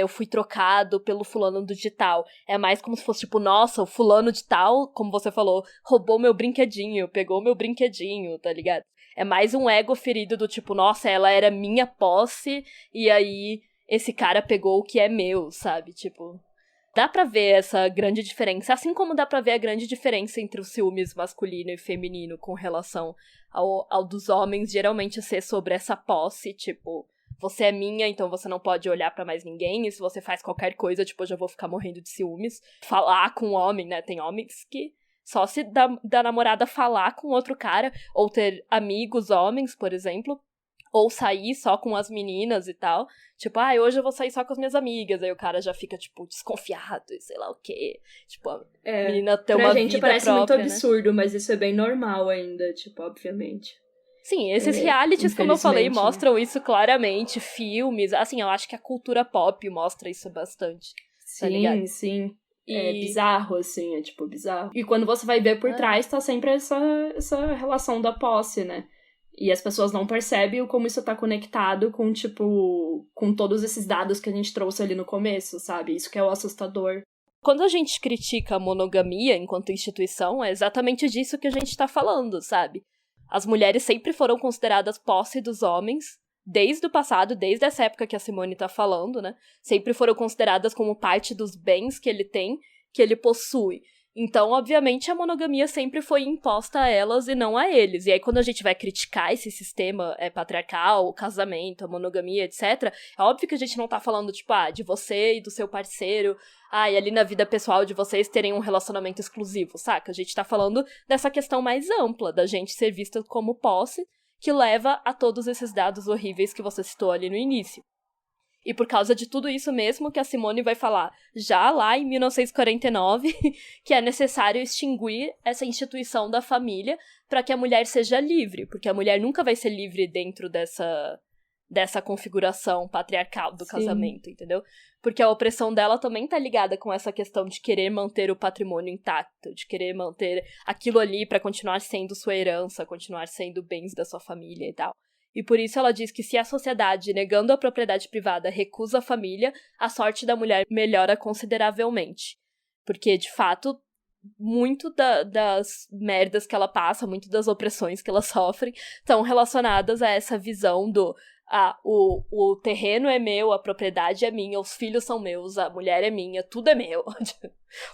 eu fui trocado pelo fulano de tal. É mais como se fosse tipo, nossa, o fulano de tal, como você falou, roubou meu brinquedinho, pegou meu brinquedinho, tá ligado? É mais um ego ferido do tipo, nossa, ela era minha posse, e aí esse cara pegou o que é meu, sabe? Tipo... Dá pra ver essa grande diferença, assim como dá pra ver a grande diferença entre os ciúmes masculino e feminino com relação ao dos homens geralmente ser sobre essa posse, tipo, você é minha, então você não pode olhar pra mais ninguém, e se você faz qualquer coisa, tipo, eu já vou ficar morrendo de ciúmes. Falar com um homem, né, tem homens que só se da namorada falar com outro cara, ou ter amigos homens, por exemplo, Ou sair só com as meninas e tal. Tipo, hoje eu vou sair só com as minhas amigas. Aí o cara já fica, tipo, desconfiado e sei lá o quê. Tipo, a menina ter uma vida própria, pra gente parece muito absurdo, mas isso é bem normal ainda, tipo, obviamente. Sim, esses realities, como eu falei, né? mostram isso claramente. Filmes, assim, eu acho que a cultura pop mostra isso bastante. Sim, sim. É bizarro, assim, é tipo bizarro. E quando você vai ver por trás, tá sempre essa relação da posse, né? E as pessoas não percebem como isso tá conectado com, tipo, com todos esses dados que a gente trouxe ali no começo, sabe? Isso que é o assustador. Quando a gente critica a monogamia enquanto instituição, é exatamente disso que a gente tá falando, sabe? As mulheres sempre foram consideradas posse dos homens, desde o passado, desde essa época que a Simone tá falando, né? Sempre foram consideradas como parte dos bens que ele tem, que ele possui. Então, obviamente, a monogamia sempre foi imposta a elas e não a eles. E aí, quando a gente vai criticar esse sistema patriarcal, o casamento, a monogamia, etc., é óbvio que a gente não tá falando, tipo, de você e do seu parceiro, e ali na vida pessoal de vocês terem um relacionamento exclusivo, saca? A gente tá falando dessa questão mais ampla, da gente ser vista como posse, que leva a todos esses dados horríveis que você citou ali no início. E por causa de tudo isso mesmo que a Simone vai falar já lá em 1949, que é necessário extinguir essa instituição da família para que a mulher seja livre, porque a mulher nunca vai ser livre dentro dessa configuração patriarcal do casamento, entendeu? Porque a opressão dela também tá ligada com essa questão de querer manter o patrimônio intacto, de querer manter aquilo ali para continuar sendo sua herança, continuar sendo bens da sua família e tal. E por isso ela diz que se a sociedade, negando a propriedade privada, recusa a família, a sorte da mulher melhora consideravelmente. Porque, de fato, muito das merdas que ela passa, muito das opressões que ela sofre, estão relacionadas a essa visão do o terreno é meu, a propriedade é minha, os filhos são meus, a mulher é minha, tudo é meu.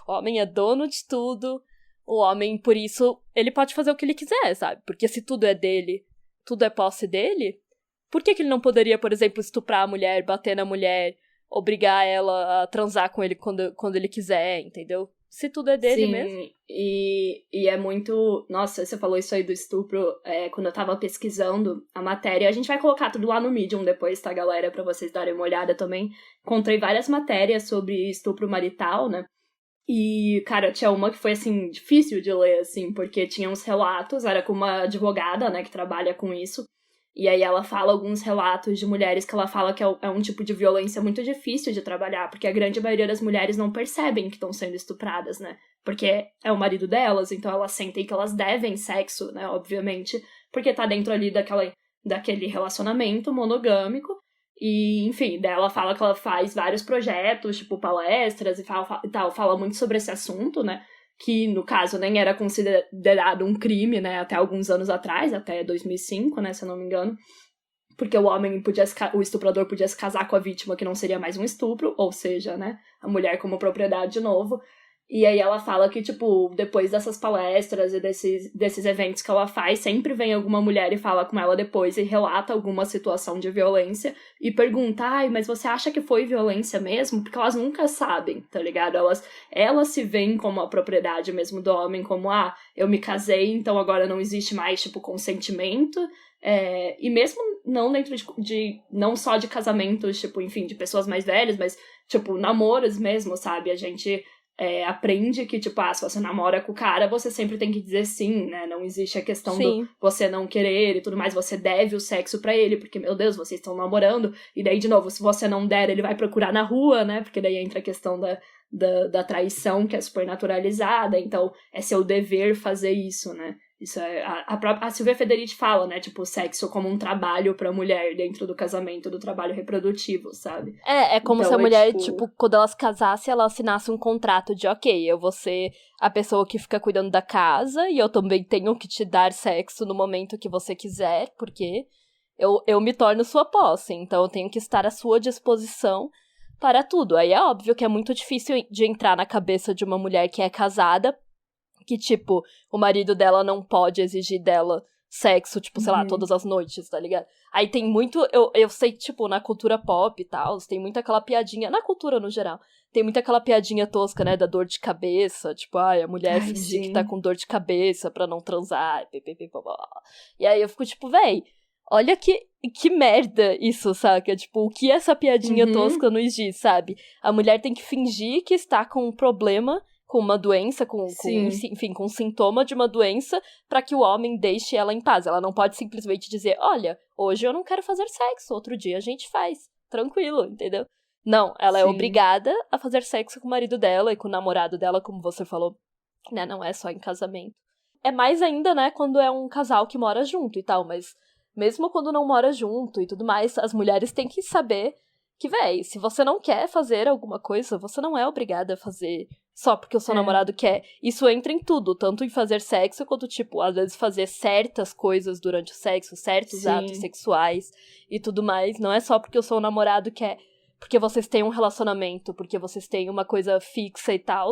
O homem é dono de tudo, o homem, por isso, ele pode fazer o que ele quiser, sabe? Porque se tudo é dele, tudo é posse dele, por que ele não poderia, por exemplo, estuprar a mulher, bater na mulher, obrigar ela a transar com ele quando ele quiser, entendeu? Se tudo é dele mesmo. Sim, e é muito... Nossa, você falou isso aí do estupro, quando eu tava pesquisando a matéria, a gente vai colocar tudo lá no Medium depois, tá, galera? Pra vocês darem uma olhada também. Encontrei várias matérias sobre estupro marital, né? E, cara, tinha uma que foi, assim, difícil de ler, assim, porque tinha uns relatos, era com uma advogada, né, que trabalha com isso, e aí ela fala alguns relatos de mulheres que ela fala que é um tipo de violência muito difícil de trabalhar, porque a grande maioria das mulheres não percebem que estão sendo estupradas, né, porque é o marido delas, então elas sentem que elas devem sexo, né, obviamente, porque tá dentro ali daquele relacionamento monogâmico. E, enfim, daí ela fala que ela faz vários projetos, tipo palestras e tal, fala muito sobre esse assunto, né, que no caso nem era considerado um crime, né, até alguns anos atrás, até 2005, né, se eu não me engano, porque o estuprador podia se casar com a vítima, que não seria mais um estupro, ou seja, né, a mulher como propriedade de novo. E aí ela fala que, tipo, depois dessas palestras e desses eventos que ela faz, sempre vem alguma mulher e fala com ela depois e relata alguma situação de violência e pergunta, mas você acha que foi violência mesmo? Porque elas nunca sabem, tá ligado? Elas se veem como a propriedade mesmo do homem, como, eu me casei, então agora não existe mais, tipo, consentimento. E mesmo não dentro não só de casamentos, tipo, enfim, de pessoas mais velhas, mas, tipo, namoros mesmo, sabe? A gente... aprende que, tipo, se você namora com o cara, você sempre tem que dizer sim, né? Não existe a questão do você não querer e tudo mais, você deve o sexo pra ele, porque, meu Deus, vocês estão namorando, e daí, de novo, se você não der, ele vai procurar na rua, né? Porque daí entra a questão da traição, que é super naturalizada, então é seu dever fazer isso, né? Isso a Silvia Federici fala, né? Tipo, o sexo como um trabalho pra mulher dentro do casamento, do trabalho reprodutivo, sabe? É como então, se a mulher, tipo, quando ela se casasse, ela assinasse um contrato de, ok, eu vou ser a pessoa que fica cuidando da casa e eu também tenho que te dar sexo no momento que você quiser, porque eu me torno sua posse, então eu tenho que estar à sua disposição para tudo. Aí é óbvio que é muito difícil de entrar na cabeça de uma mulher que é casada, que, tipo, o marido dela não pode exigir dela sexo, tipo, sei lá, todas as noites, tá ligado? Aí tem muito, eu sei, tipo, na cultura pop e tal, tem muita aquela piadinha, na cultura no geral, tem muita aquela piadinha tosca, né, da dor de cabeça, tipo, a mulher fingir que tá com dor de cabeça pra não transar, e aí eu fico tipo, véi, olha que merda isso, saca? Tipo, o que essa piadinha tosca nos diz, sabe? A mulher tem que fingir que está com um problema, com uma doença, enfim, com um sintoma de uma doença, pra que o homem deixe ela em paz. Ela não pode simplesmente dizer, olha, hoje eu não quero fazer sexo, outro dia a gente faz. Tranquilo, entendeu? Não, ela é obrigada a fazer sexo com o marido dela e com o namorado dela, como você falou, né? Não é só em casamento. É mais ainda, né, quando é um casal que mora junto e tal, mas mesmo quando não mora junto e tudo mais, as mulheres têm que saber que, véi, se você não quer fazer alguma coisa, você não é obrigada a fazer só porque o seu namorado quer. Isso entra em tudo, tanto em fazer sexo, quanto, tipo, às vezes fazer certas coisas durante o sexo, certos atos sexuais e tudo mais. Não é só porque o seu namorado quer, porque vocês têm um relacionamento, porque vocês têm uma coisa fixa e tal,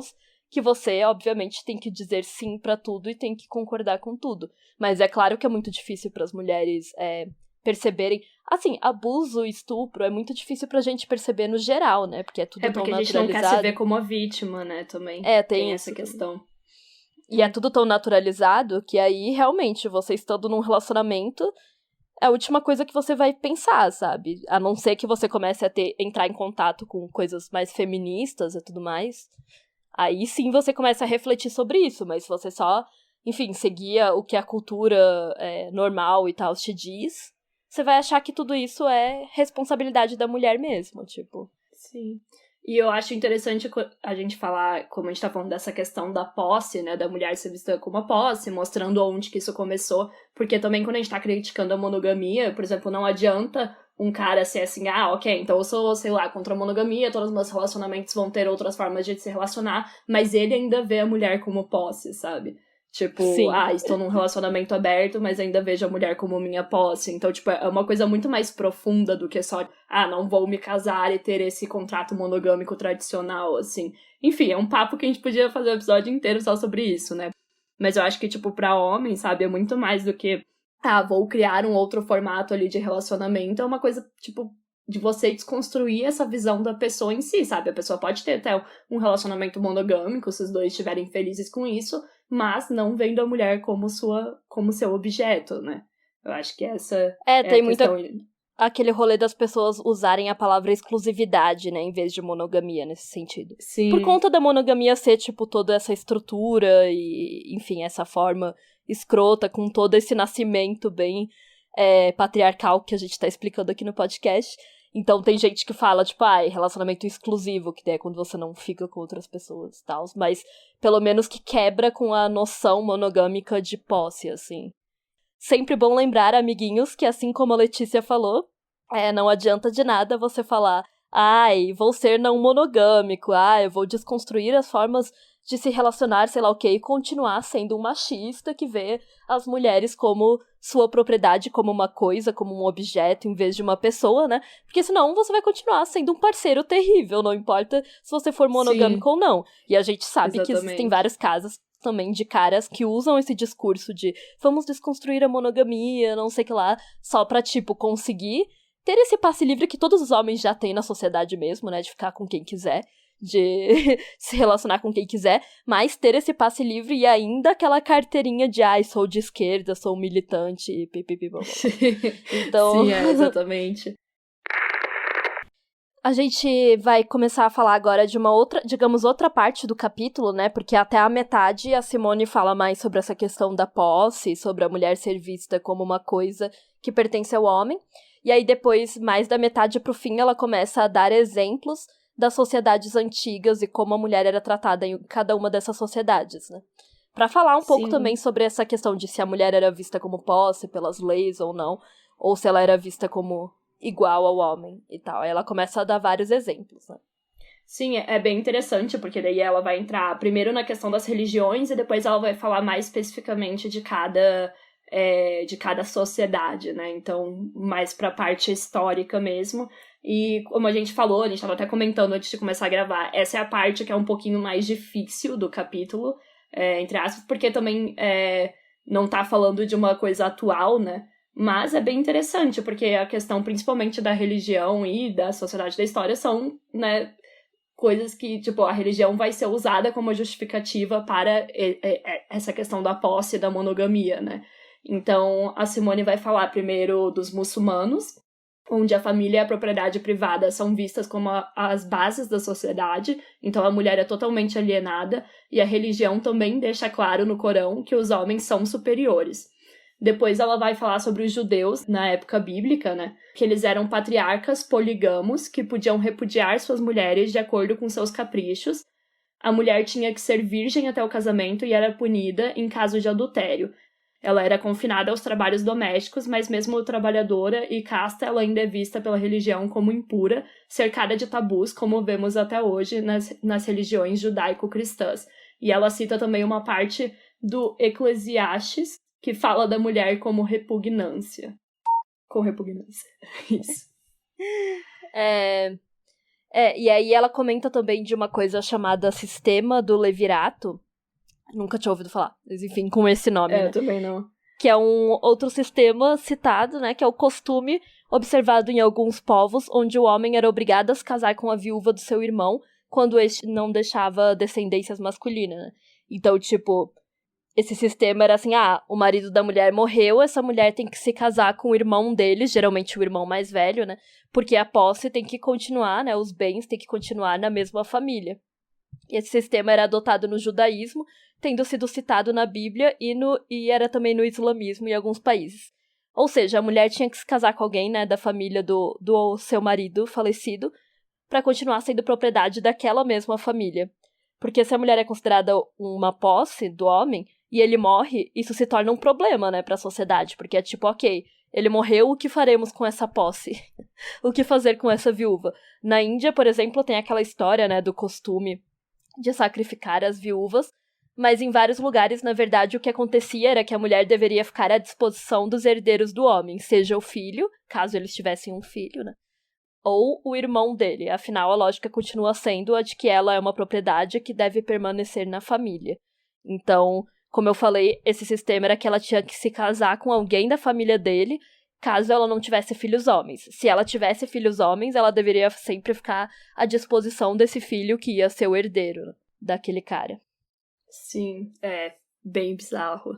que você, obviamente, tem que dizer sim pra tudo e tem que concordar com tudo. Mas é claro que é muito difícil para as mulheres perceberem. Assim, abuso e estupro é muito difícil pra gente perceber no geral, né? Porque é tudo tão naturalizado. É porque a gente não quer se ver como a vítima, né, também. Tem essa questão. E é tudo tão naturalizado que aí, realmente, você estando num relacionamento, é a última coisa que você vai pensar, sabe? A não ser que você comece a entrar em contato com coisas mais feministas e tudo mais. Aí sim você começa a refletir sobre isso, mas se você só, enfim, seguia o que a cultura normal e tal te diz, você vai achar que tudo isso é responsabilidade da mulher mesmo, tipo. Sim. E eu acho interessante a gente falar, como a gente tá falando dessa questão da posse, né, da mulher ser vista como a posse, mostrando onde que isso começou, porque também quando a gente tá criticando a monogamia, por exemplo, não adianta um cara ser assim, ok, então eu sou, sei lá, contra a monogamia, todos os meus relacionamentos vão ter outras formas de se relacionar, mas ele ainda vê a mulher como posse, sabe? Tipo, estou num relacionamento aberto, mas ainda vejo a mulher como minha posse. Então, tipo, é uma coisa muito mais profunda do que só, não vou me casar e ter esse contrato monogâmico tradicional, assim. Enfim, é um papo que a gente podia fazer um episódio inteiro só sobre isso, né? Mas eu acho que, tipo, pra homem, sabe, é muito mais do que, vou criar um outro formato ali de relacionamento. É uma coisa, tipo, de você desconstruir essa visão da pessoa em si, sabe? A pessoa pode ter até um relacionamento monogâmico, se os dois estiverem felizes com isso, mas não vendo a mulher como seu objeto, né? Eu acho que essa tem a questão. Aquele rolê das pessoas usarem a palavra exclusividade, né, em vez de monogamia, nesse sentido. Sim. Por conta da monogamia ser, tipo, toda essa estrutura e, enfim, essa forma escrota, com todo esse nascimento bem patriarcal que a gente tá explicando aqui no podcast. Então tem gente que fala, tipo, relacionamento exclusivo, que é quando você não fica com outras pessoas e tal, mas pelo menos que quebra com a noção monogâmica de posse, assim. Sempre bom lembrar, amiguinhos, que assim como a Letícia falou, não adianta de nada você falar, vou ser não monogâmico, eu vou desconstruir as formas de se relacionar, sei lá o quê, e continuar sendo um machista que vê as mulheres como sua propriedade, como uma coisa, como um objeto, em vez de uma pessoa, né? Porque senão você vai continuar sendo um parceiro terrível, não importa se você for monogâmico ou não. E a gente sabe que existem vários casos também de caras que usam esse discurso de vamos desconstruir a monogamia, não sei o que lá, só pra, tipo, conseguir ter esse passe livre que todos os homens já têm na sociedade mesmo, né? De ficar com quem quiser, de se relacionar com quem quiser, mas ter esse passe livre e ainda aquela carteirinha de sou de esquerda, sou militante e pipipi. Então... Sim, exatamente. A gente vai começar a falar agora de uma outra parte do capítulo, né? Porque até a metade a Simone fala mais sobre essa questão da posse, sobre a mulher ser vista como uma coisa que pertence ao homem. E aí depois, mais da metade pro fim, ela começa a dar exemplos das sociedades antigas e como a mulher era tratada em cada uma dessas sociedades, né? Pra falar um pouco também sobre essa questão de se a mulher era vista como posse pelas leis ou não, ou se ela era vista como igual ao homem e tal. Aí ela começa a dar vários exemplos, né? Sim, é bem interessante, porque daí ela vai entrar primeiro na questão das religiões e depois ela vai falar mais especificamente de cada sociedade, né? Então, mais pra parte histórica mesmo. E como a gente falou, a gente estava até comentando antes de começar a gravar, essa é a parte que é um pouquinho mais difícil do capítulo, entre aspas, porque também não tá falando de uma coisa atual, né? Mas é bem interessante, porque a questão principalmente da religião e da sociedade da história são, né, coisas que, tipo, a religião vai ser usada como justificativa para essa questão da posse e da monogamia, né? Então, a Simone vai falar primeiro dos muçulmanos, onde a família e a propriedade privada são vistas como as bases da sociedade, então a mulher é totalmente alienada, e a religião também deixa claro no Corão que os homens são superiores. Depois ela vai falar sobre os judeus, na época bíblica, né, que eles eram patriarcas poligamos, que podiam repudiar suas mulheres de acordo com seus caprichos. A mulher tinha que ser virgem até o casamento e era punida em caso de adultério. Ela era confinada aos trabalhos domésticos, mas mesmo trabalhadora e casta, ela ainda é vista pela religião como impura, cercada de tabus, como vemos até hoje nas religiões judaico-cristãs. E ela cita também uma parte do Eclesiastes, que fala da mulher como repugnância. Com repugnância. Isso. E aí ela comenta também de uma coisa chamada Sistema do Levirato. Nunca tinha ouvido falar, mas enfim, com esse nome, né? Eu também não. Que é um outro sistema citado, né? Que é o costume observado em alguns povos, onde o homem era obrigado a se casar com a viúva do seu irmão, quando este não deixava descendências masculinas, né? Então, tipo, esse sistema era assim, o marido da mulher morreu, essa mulher tem que se casar com o irmão dele, geralmente o irmão mais velho, né? Porque a posse tem que continuar, né? Os bens têm que continuar na mesma família. E esse sistema era adotado no judaísmo, tendo sido citado na Bíblia e era também no islamismo em alguns países. Ou seja, a mulher tinha que se casar com alguém, né, da família do seu marido falecido, para continuar sendo propriedade daquela mesma família. Porque se a mulher é considerada uma posse do homem e ele morre, isso se torna um problema, né, para a sociedade, porque é tipo, ok, ele morreu, o que faremos com essa posse? O que fazer com essa viúva? Na Índia, por exemplo, tem aquela história, né, do costume de sacrificar as viúvas, mas em vários lugares, na verdade, o que acontecia era que a mulher deveria ficar à disposição dos herdeiros do homem, seja o filho, caso eles tivessem um filho, né? Ou o irmão dele. Afinal, a lógica continua sendo a de que ela é uma propriedade que deve permanecer na família. Então, como eu falei, esse sistema era que ela tinha que se casar com alguém da família dele, caso ela não tivesse filhos homens. Se ela tivesse filhos homens, ela deveria sempre ficar à disposição desse filho que ia ser o herdeiro daquele cara. Sim, é bem bizarro.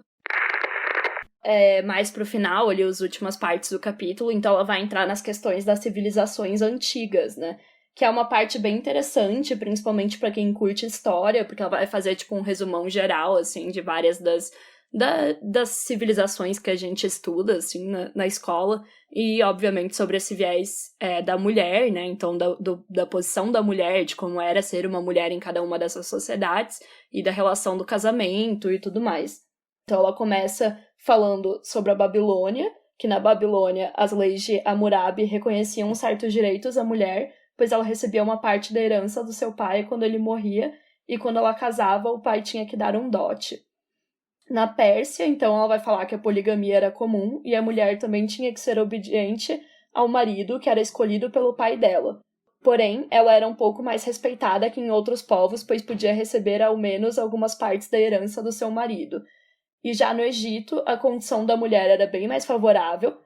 Mais pro final, ali, as últimas partes do capítulo, então ela vai entrar nas questões das civilizações antigas, né? Que é uma parte bem interessante, principalmente pra quem curte história, porque ela vai fazer, tipo, um resumão geral, assim, de várias das civilizações que a gente estuda, assim, na escola, e, obviamente, sobre esse viés da mulher, né, então, da posição da mulher, de como era ser uma mulher em cada uma dessas sociedades, e da relação do casamento e tudo mais. Então, ela começa falando sobre a Babilônia, que na Babilônia as leis de Hammurabi reconheciam certos direitos à mulher, pois ela recebia uma parte da herança do seu pai quando ele morria, e quando ela casava, o pai tinha que dar um dote. Na Pérsia, então, ela vai falar que a poligamia era comum e a mulher também tinha que ser obediente ao marido, que era escolhido pelo pai dela. Porém, ela era um pouco mais respeitada que em outros povos, pois podia receber ao menos algumas partes da herança do seu marido. E já no Egito, a condição da mulher era bem mais favorável.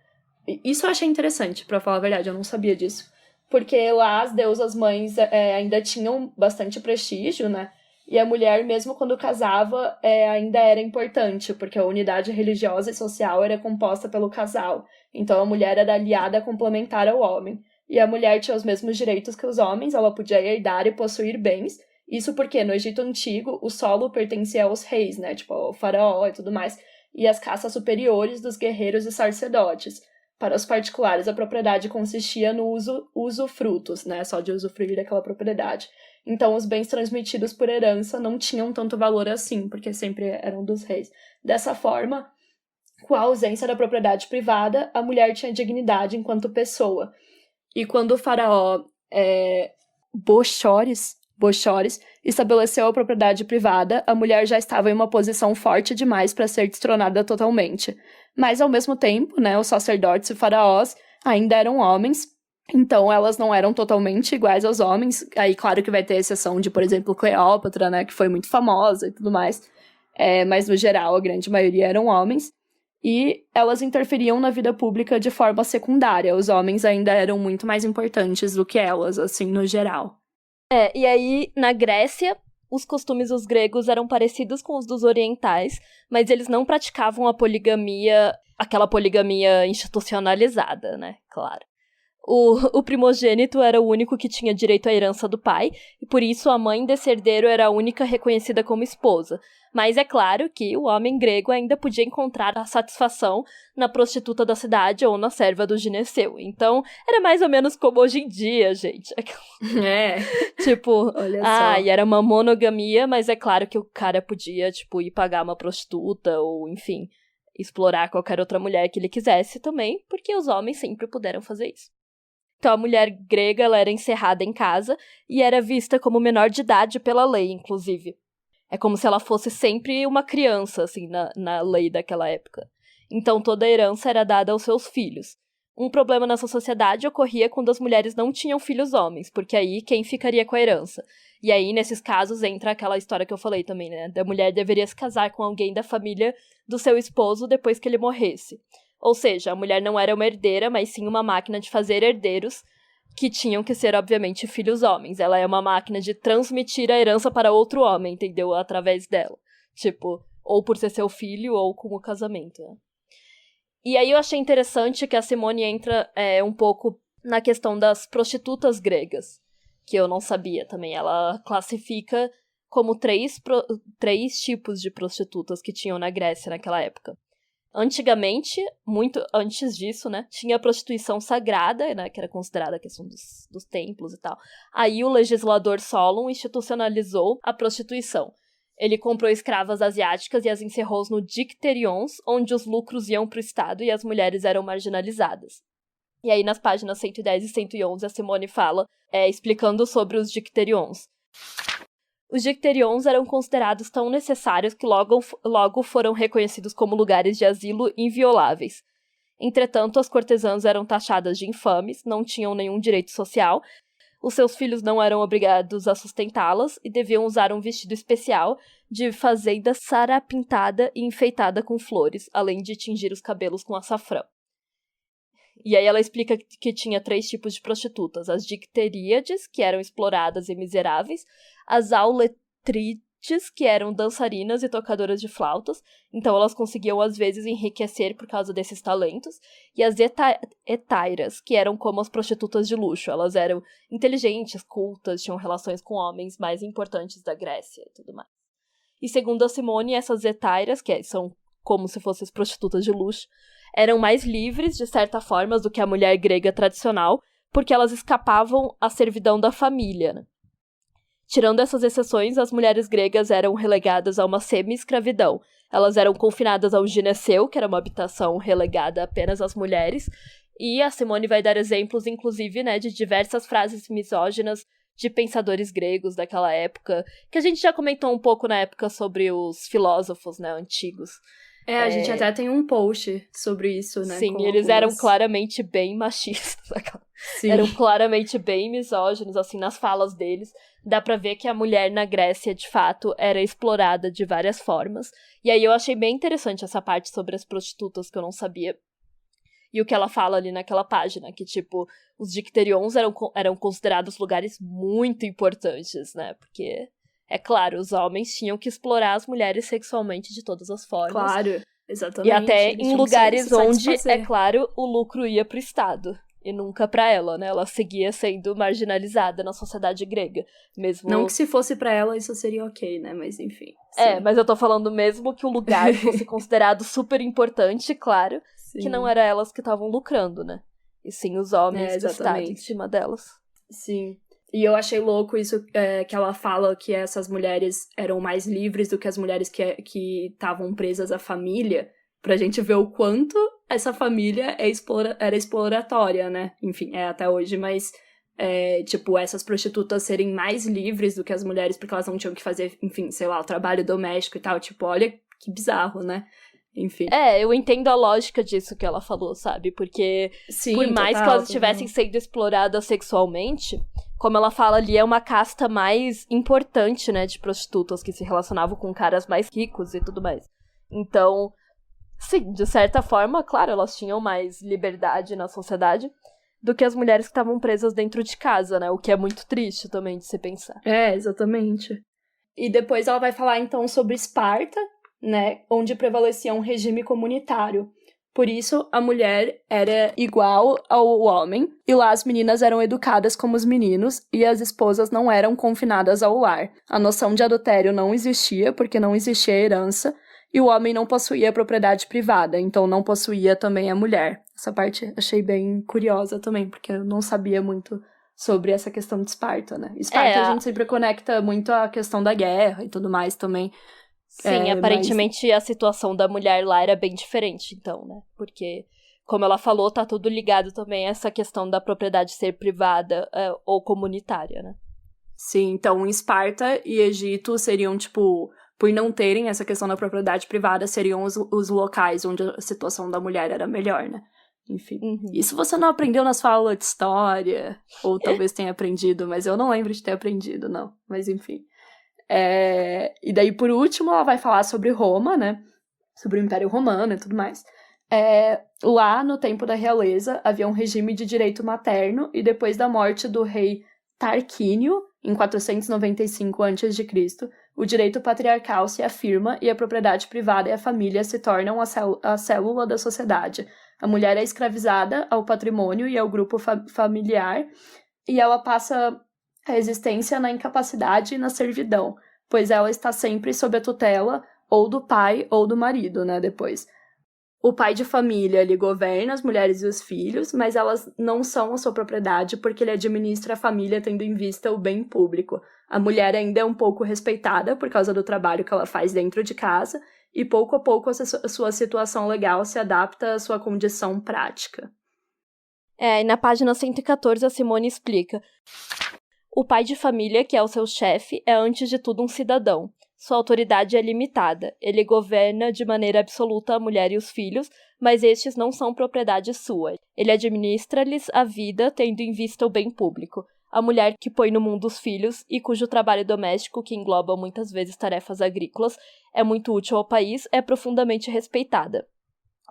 Isso eu achei interessante, pra falar a verdade, eu não sabia disso. Porque lá as deusas mães ainda tinham bastante prestígio, né? E a mulher, mesmo quando casava, ainda era importante, porque a unidade religiosa e social era composta pelo casal. Então, a mulher era aliada complementar ao homem. E a mulher tinha os mesmos direitos que os homens, ela podia herdar e possuir bens. Isso porque, no Egito Antigo, o solo pertencia aos reis, né? Tipo, ao faraó e tudo mais. E as castas superiores dos guerreiros e sacerdotes. Para os particulares, a propriedade consistia no usufrutos, né? Só de usufruir daquela propriedade. Então, os bens transmitidos por herança não tinham tanto valor assim, porque sempre eram dos reis. Dessa forma, com a ausência da propriedade privada, a mulher tinha dignidade enquanto pessoa. E quando o faraó Bochores estabeleceu a propriedade privada, a mulher já estava em uma posição forte demais para ser destronada totalmente. Mas, ao mesmo tempo, né, os sacerdotes e faraós ainda eram homens, então elas não eram totalmente iguais aos homens. Aí, claro que vai ter exceção de, por exemplo, Cleópatra, né, que foi muito famosa e tudo mais. Mas, no geral, a grande maioria eram homens. E elas interferiam na vida pública de forma secundária. Os homens ainda eram muito mais importantes do que elas, assim, no geral. E aí, na Grécia, os costumes dos gregos eram parecidos com os dos orientais, mas eles não praticavam a poligamia, aquela poligamia institucionalizada, né? Claro. O primogênito era o único que tinha direito à herança do pai, e por isso a mãe desse herdeiro era a única reconhecida como esposa. Mas é claro que o homem grego ainda podia encontrar a satisfação na prostituta da cidade ou na serva do gineceu. Então, era mais ou menos como hoje em dia, gente. Tipo, olha só. E era uma monogamia, mas é claro que o cara podia, tipo, ir pagar uma prostituta ou, enfim, explorar qualquer outra mulher que ele quisesse também, porque os homens sempre puderam fazer isso. Então, a mulher grega ela era encerrada em casa e era vista como menor de idade pela lei, inclusive. É como se ela fosse sempre uma criança, assim, na lei daquela época. Então, toda a herança era dada aos seus filhos. Um problema nessa sociedade ocorria quando as mulheres não tinham filhos homens, porque aí quem ficaria com a herança? E aí, nesses casos, entra aquela história que eu falei também, né? Da mulher deveria se casar com alguém da família do seu esposo depois que ele morresse. Ou seja, a mulher não era uma herdeira, mas sim uma máquina de fazer herdeiros, que tinham que ser, obviamente, filhos homens. Ela é uma máquina de transmitir a herança para outro homem, entendeu? Através dela. Tipo, ou por ser seu filho, ou com o casamento, né? E aí eu achei interessante que a Simone entra um pouco na questão das prostitutas gregas, que eu não sabia também. Ela classifica como três tipos de prostitutas que tinham na Grécia naquela época. Antigamente, muito antes disso, né, tinha a prostituição sagrada, né, que era considerada a questão dos templos e tal. Aí o legislador Solon institucionalizou a prostituição. Ele comprou escravas asiáticas e as encerrou no dicterions, onde os lucros iam para o Estado e as mulheres eram marginalizadas. E aí nas páginas 110 e 111 a Simone fala, explicando sobre os dicterions. Os dicterions eram considerados tão necessários que logo foram reconhecidos como lugares de asilo invioláveis. Entretanto, as cortesãs eram taxadas de infames, não tinham nenhum direito social, os seus filhos não eram obrigados a sustentá-las e deviam usar um vestido especial de fazenda sarapintada e enfeitada com flores, além de tingir os cabelos com açafrão. E aí ela explica que tinha 3 tipos de prostitutas. As dicteríades, que eram exploradas e miseráveis. As auletrides, que eram dançarinas e tocadoras de flautas. Então elas conseguiam, às vezes, enriquecer por causa desses talentos. E as hetairas, que eram como as prostitutas de luxo. Elas eram inteligentes, cultas, tinham relações com homens mais importantes da Grécia e tudo mais. E segundo a Simone, essas hetairas, que são como se fossem as prostitutas de luxo, eram mais livres, de certa forma, do que a mulher grega tradicional, porque elas escapavam à servidão da família, né? Tirando essas exceções, as mulheres gregas eram relegadas a uma semi-escravidão. Elas eram confinadas ao gineceu, que era uma habitação relegada apenas às mulheres, e a Simone vai dar exemplos, inclusive, né, de diversas frases misóginas de pensadores gregos daquela época, que a gente já comentou um pouco na época sobre os filósofos, né, antigos. A gente até tem um post sobre isso, né? Sim, eles eram claramente bem machistas. Sim. Eram claramente bem misóginos, assim, nas falas deles. Dá pra ver que a mulher na Grécia, de fato, era explorada de várias formas. E aí eu achei bem interessante essa parte sobre as prostitutas, que eu não sabia. E o que ela fala ali naquela página, que, tipo, os dicterions eram considerados lugares muito importantes, né? Porque... é claro, os homens tinham que explorar as mulheres sexualmente de todas as formas. Claro, exatamente. E até em lugares onde, é claro, o lucro ia pro Estado. E nunca pra ela, né? Ela seguia sendo marginalizada na sociedade grega. Mesmo... não que se fosse pra ela isso seria ok, né? Mas enfim. Sim. Mas eu tô falando mesmo que o lugar fosse considerado super importante, claro, sim, que não era elas que estavam lucrando, né? E sim os homens do Estado em cima delas. Sim. E eu achei louco isso, que ela fala que essas mulheres eram mais livres do que as mulheres que estavam presas à família, pra gente ver o quanto essa família era exploratória, né? Enfim, até hoje, mas, tipo, essas prostitutas serem mais livres do que as mulheres, porque elas não tinham que fazer, enfim, sei lá, o trabalho doméstico e tal, tipo, olha que bizarro, né? Enfim. Eu entendo a lógica disso que ela falou, sabe? Porque sim, por mais que elas estivessem sendo exploradas sexualmente, como ela fala ali, é uma casta mais importante, né, de prostitutas que se relacionavam com caras mais ricos e tudo mais. Então, sim, de certa forma, claro, elas tinham mais liberdade na sociedade do que as mulheres que estavam presas dentro de casa, né? O que é muito triste também de se pensar. Exatamente. E depois ela vai falar, então, sobre Esparta, né, onde prevalecia um regime comunitário. Por isso, a mulher era igual ao homem, e lá as meninas eram educadas como os meninos, e as esposas não eram confinadas ao lar. A noção de adultério não existia, porque não existia herança, e o homem não possuía propriedade privada, então não possuía também a mulher. Essa parte achei bem curiosa também, porque eu não sabia muito sobre essa questão de Esparta, né? Esparta a gente sempre conecta muito a questão da guerra e tudo mais também. Sim, aparentemente a situação da mulher lá era bem diferente, então, né? Porque, como ela falou, tá tudo ligado também a essa questão da propriedade ser privada ou comunitária, né? Sim, então Esparta e Egito seriam, tipo, por não terem essa questão da propriedade privada, seriam os locais onde a situação da mulher era melhor, né? Enfim, Isso você não aprendeu nas sua aula de história, ou talvez tenha aprendido, mas eu não lembro de ter aprendido, não. Mas enfim. E daí, por último, ela vai falar sobre Roma, né? Sobre o Império Romano e tudo mais. Lá, no tempo da realeza, havia um regime de direito materno, e depois da morte do rei Tarquínio, em 495 a.C., o direito patriarcal se afirma e a propriedade privada e a família se tornam a célula da sociedade. A mulher é escravizada ao patrimônio e ao grupo familiar, e ela passa a existência na incapacidade e na servidão, pois ela está sempre sob a tutela ou do pai ou do marido, né, depois. O pai de família, ele governa as mulheres e os filhos, mas elas não são a sua propriedade porque ele administra a família tendo em vista o bem público. A mulher ainda é um pouco respeitada por causa do trabalho que ela faz dentro de casa e pouco a pouco a sua situação legal se adapta à sua condição prática. E na página 114 a Simone explica: o pai de família, que é o seu chefe, é antes de tudo um cidadão. Sua autoridade é limitada. Ele governa de maneira absoluta a mulher e os filhos, mas estes não são propriedade sua. Ele administra-lhes a vida, tendo em vista o bem público. A mulher que põe no mundo os filhos e cujo trabalho doméstico, que engloba muitas vezes tarefas agrícolas, é muito útil ao país, é profundamente respeitada.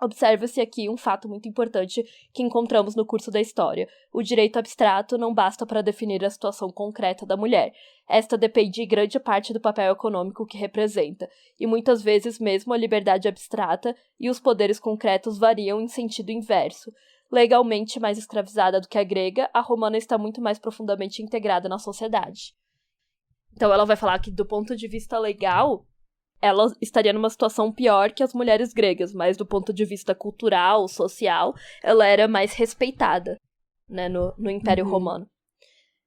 Observa-se aqui um fato muito importante que encontramos no curso da história. O direito abstrato não basta para definir a situação concreta da mulher. Esta depende em grande parte do papel econômico que representa, e muitas vezes mesmo a liberdade abstrata e os poderes concretos variam em sentido inverso. Legalmente mais escravizada do que a grega, a romana está muito mais profundamente integrada na sociedade. Então ela vai falar que, do ponto de vista legal, ela estaria numa situação pior que as mulheres gregas, mas do ponto de vista cultural, social, ela era mais respeitada, né, no Império Romano.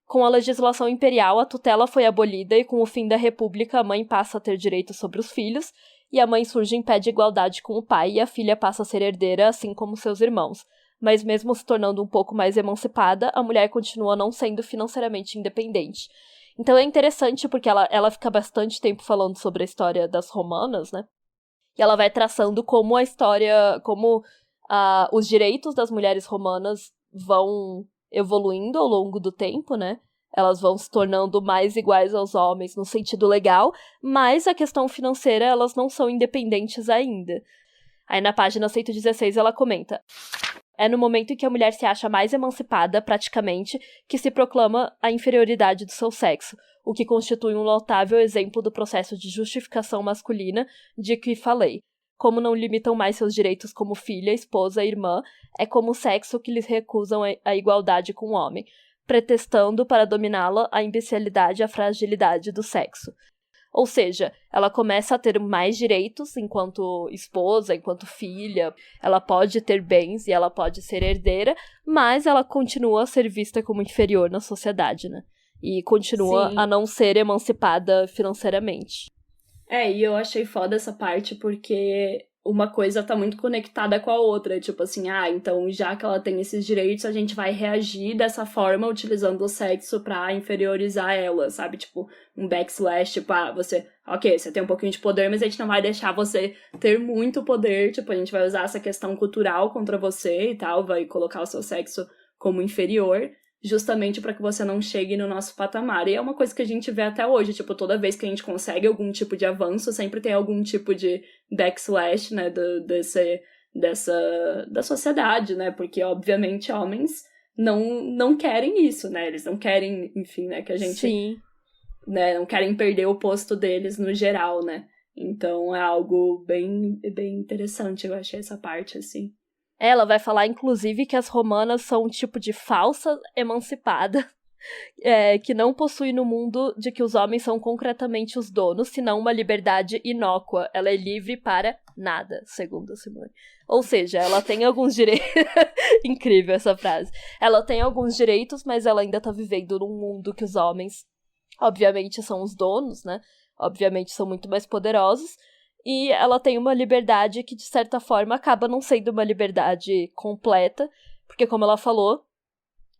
Com a legislação imperial, a tutela foi abolida e com o fim da República, a mãe passa a ter direito sobre os filhos, e a mãe surge em pé de igualdade com o pai, e a filha passa a ser herdeira, assim como seus irmãos. Mas mesmo se tornando um pouco mais emancipada, a mulher continua não sendo financeiramente independente. Então é interessante porque ela fica bastante tempo falando sobre a história das romanas, né? E ela vai traçando como a história, como os direitos das mulheres romanas vão evoluindo ao longo do tempo, né? Elas vão se tornando mais iguais aos homens no sentido legal, mas a questão financeira, elas não são independentes ainda. Aí na página 116 ela comenta: é no momento em que a mulher se acha mais emancipada, praticamente, que se proclama a inferioridade do seu sexo, o que constitui um notável exemplo do processo de justificação masculina de que falei. Como não limitam mais seus direitos como filha, esposa e irmã, é como o sexo que lhes recusam a igualdade com o homem, pretextando para dominá-la a imbecilidade e a fragilidade do sexo. Ou seja, ela começa a ter mais direitos enquanto esposa, enquanto filha, ela pode ter bens e ela pode ser herdeira, mas ela continua a ser vista como inferior na sociedade, né? E continua a não ser emancipada financeiramente. E eu achei foda essa parte porque uma coisa tá muito conectada com a outra. Tipo assim, então já que ela tem esses direitos, a gente vai reagir dessa forma, utilizando o sexo pra inferiorizar ela, sabe? Tipo, um backslash, tipo, você tem um pouquinho de poder, mas a gente não vai deixar você ter muito poder. Tipo, a gente vai usar essa questão cultural contra você e tal, vai colocar o seu sexo como inferior, justamente para que você não chegue no nosso patamar. E é uma coisa que a gente vê até hoje, tipo, toda vez que a gente consegue algum tipo de avanço, sempre tem algum tipo de backslash, né, da sociedade, né, porque, obviamente, homens não querem isso, né, eles não querem, enfim, né, que a gente... Sim. né, não querem perder o posto deles no geral, né? Então é algo bem, bem interessante, eu achei essa parte, assim. Ela vai falar, inclusive, que as romanas são um tipo de falsa emancipada, que não possui no mundo de que os homens são concretamente os donos, senão uma liberdade inócua. Ela é livre para nada, segundo a Simone. Ou seja, ela tem alguns direitos... Incrível essa frase. Ela tem alguns direitos, mas ela ainda tá vivendo num mundo que os homens, obviamente, são os donos, né? Obviamente, são muito mais poderosos. E ela tem uma liberdade que, de certa forma, acaba não sendo uma liberdade completa, porque, como ela falou,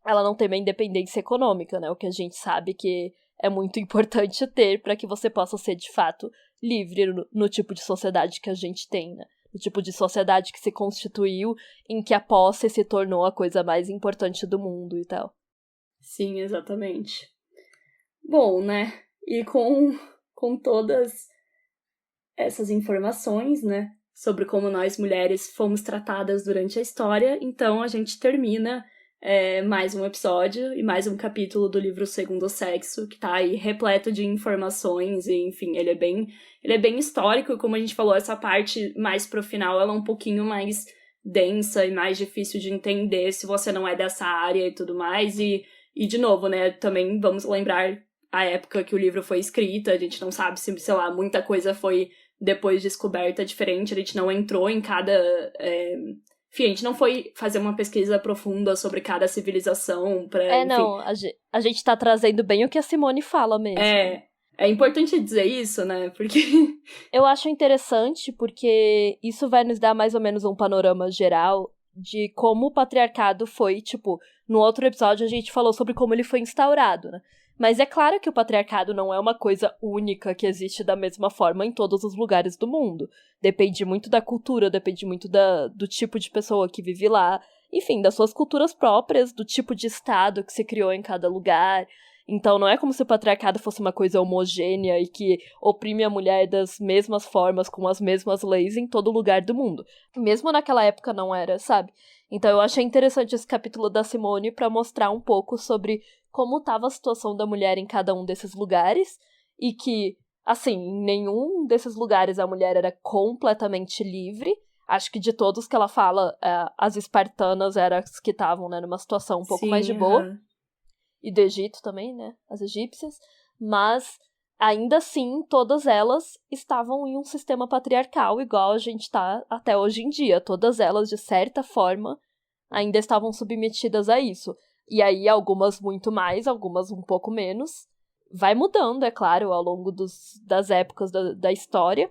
ela não tem uma independência econômica, né? O que a gente sabe que é muito importante ter para que você possa ser, de fato, livre no tipo de sociedade que a gente tem, né? No tipo de sociedade que se constituiu, em que a posse se tornou a coisa mais importante do mundo e tal. Sim, exatamente. Bom, né? E com todas essas informações, né, sobre como nós mulheres fomos tratadas durante a história, então a gente termina mais um episódio e mais um capítulo do livro Segundo Sexo, que tá aí repleto de informações e, enfim, ele é bem histórico, como a gente falou, essa parte mais pro final, ela é um pouquinho mais densa e mais difícil de entender se você não é dessa área e tudo mais, e de novo, né, também vamos lembrar a época que o livro foi escrito, a gente não sabe se, sei lá, muita coisa foi depois descoberta diferente, a gente não entrou em cada... Enfim, a gente não foi fazer uma pesquisa profunda sobre cada civilização pra... enfim. Não, a gente tá trazendo bem o que a Simone fala mesmo. É importante dizer isso, né, porque... Eu acho interessante porque isso vai nos dar mais ou menos um panorama geral de como o patriarcado foi, tipo... No outro episódio a gente falou sobre como ele foi instaurado, né? Mas é claro que o patriarcado não é uma coisa única que existe da mesma forma em todos os lugares do mundo. Depende muito da cultura, depende muito do tipo de pessoa que vive lá. Enfim, das suas culturas próprias, do tipo de estado que se criou em cada lugar. Então não é como se o patriarcado fosse uma coisa homogênea e que oprime a mulher das mesmas formas, com as mesmas leis em todo lugar do mundo. Mesmo naquela época não era, sabe? Então eu achei interessante esse capítulo da Simone para mostrar um pouco sobre como estava a situação da mulher em cada um desses lugares, e que, assim, em nenhum desses lugares a mulher era completamente livre. Acho que de todos que ela fala, as espartanas eram as que estavam, né, numa situação um pouco mais de boa. E do Egito também, né, as egípcias. Mas, ainda assim, todas elas estavam em um sistema patriarcal, igual a gente tá até hoje em dia. Todas elas, de certa forma, ainda estavam submetidas a isso. E aí, algumas muito mais, algumas um pouco menos. Vai mudando, é claro, ao longo das épocas da história.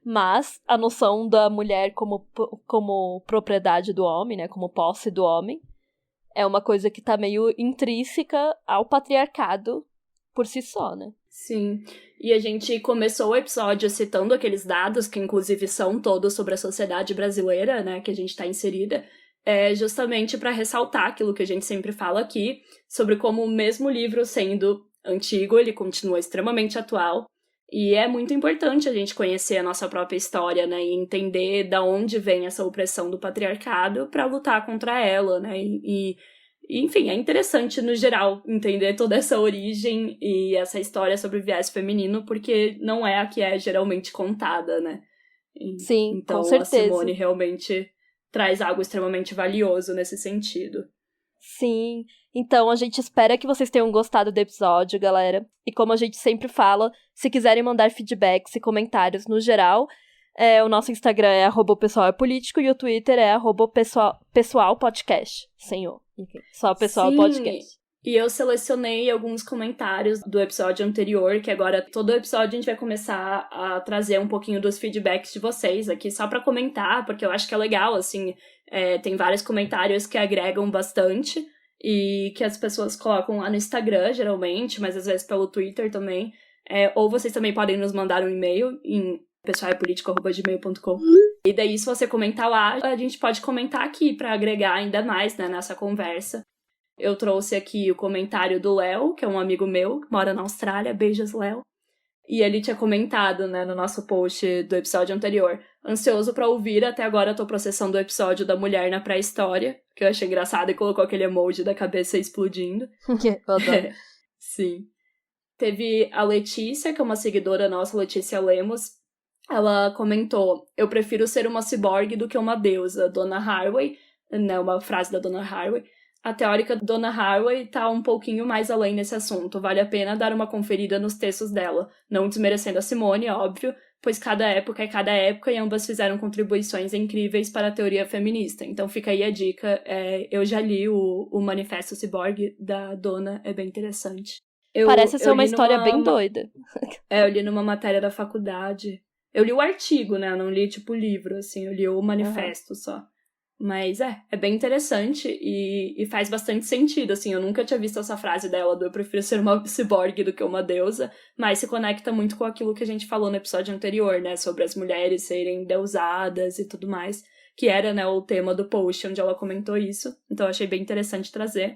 Mas a noção da mulher como propriedade do homem, né, como posse do homem, é uma coisa que tá meio intrínseca ao patriarcado por si só, né? Sim, e a gente começou o episódio citando aqueles dados, que inclusive são todos sobre a sociedade brasileira, né, que a gente tá inserida, justamente para ressaltar aquilo que a gente sempre fala aqui, sobre como o mesmo livro, sendo antigo, ele continua extremamente atual, e é muito importante a gente conhecer a nossa própria história, né, e entender da onde vem essa opressão do patriarcado para lutar contra ela, né, e enfim, é interessante no geral entender toda essa origem e essa história sobre o viés feminino, porque não é a que é geralmente contada, né. Sim, então, com certeza. A Simone realmente traz algo extremamente valioso nesse sentido. Sim, então a gente espera que vocês tenham gostado do episódio, galera. E como a gente sempre fala, se quiserem mandar feedbacks e comentários no geral, o nosso Instagram é @pessoalepolítico e o Twitter é @pessoalpodcast. Senhor, enfim, só Pessoal Sim. Podcast. E eu selecionei alguns comentários do episódio anterior, que agora todo episódio a gente vai começar a trazer um pouquinho dos feedbacks de vocês aqui, só pra comentar, porque eu acho que é legal, assim, tem vários comentários que agregam bastante e que as pessoas colocam lá no Instagram, geralmente, mas às vezes pelo Twitter também, ou vocês também podem nos mandar um e-mail em pessoalepolitico@gmail.com. E daí, se você comentar lá, a gente pode comentar aqui pra agregar ainda mais, né, nessa conversa. Eu trouxe aqui o comentário do Léo, que é um amigo meu, que mora na Austrália. Beijos, Léo. E ele tinha comentado, né, no nosso post do episódio anterior. Ansioso pra ouvir, até agora eu tô processando o episódio da mulher na pré-história, que eu achei engraçado, e colocou aquele emoji da cabeça explodindo. Eu adoro. Sim. Teve a Letícia, que é uma seguidora nossa, Letícia Lemos. Ela comentou: eu prefiro ser uma ciborgue do que uma deusa, Donna Haraway, né, uma frase da Donna Haraway. A teórica Donna Haraway tá um pouquinho mais além nesse assunto. Vale a pena dar uma conferida nos textos dela. Não desmerecendo a Simone, óbvio, pois cada época é cada época e ambas fizeram contribuições incríveis para a teoria feminista. Então fica aí a dica. Eu já li o Manifesto Ciborgue da Donna, é bem interessante. Parece ser uma história bem doida. Eu li numa matéria da faculdade. Eu li o artigo, né? Eu não li, tipo, o livro, assim. Eu li o manifesto só. Mas é bem interessante e faz bastante sentido, assim. Eu nunca tinha visto essa frase dela do eu prefiro ser uma ciborgue do que uma deusa, mas se conecta muito com aquilo que a gente falou no episódio anterior, né? Sobre as mulheres serem deusadas e tudo mais, que era, né, o tema do post onde ela comentou isso. Então eu achei bem interessante trazer.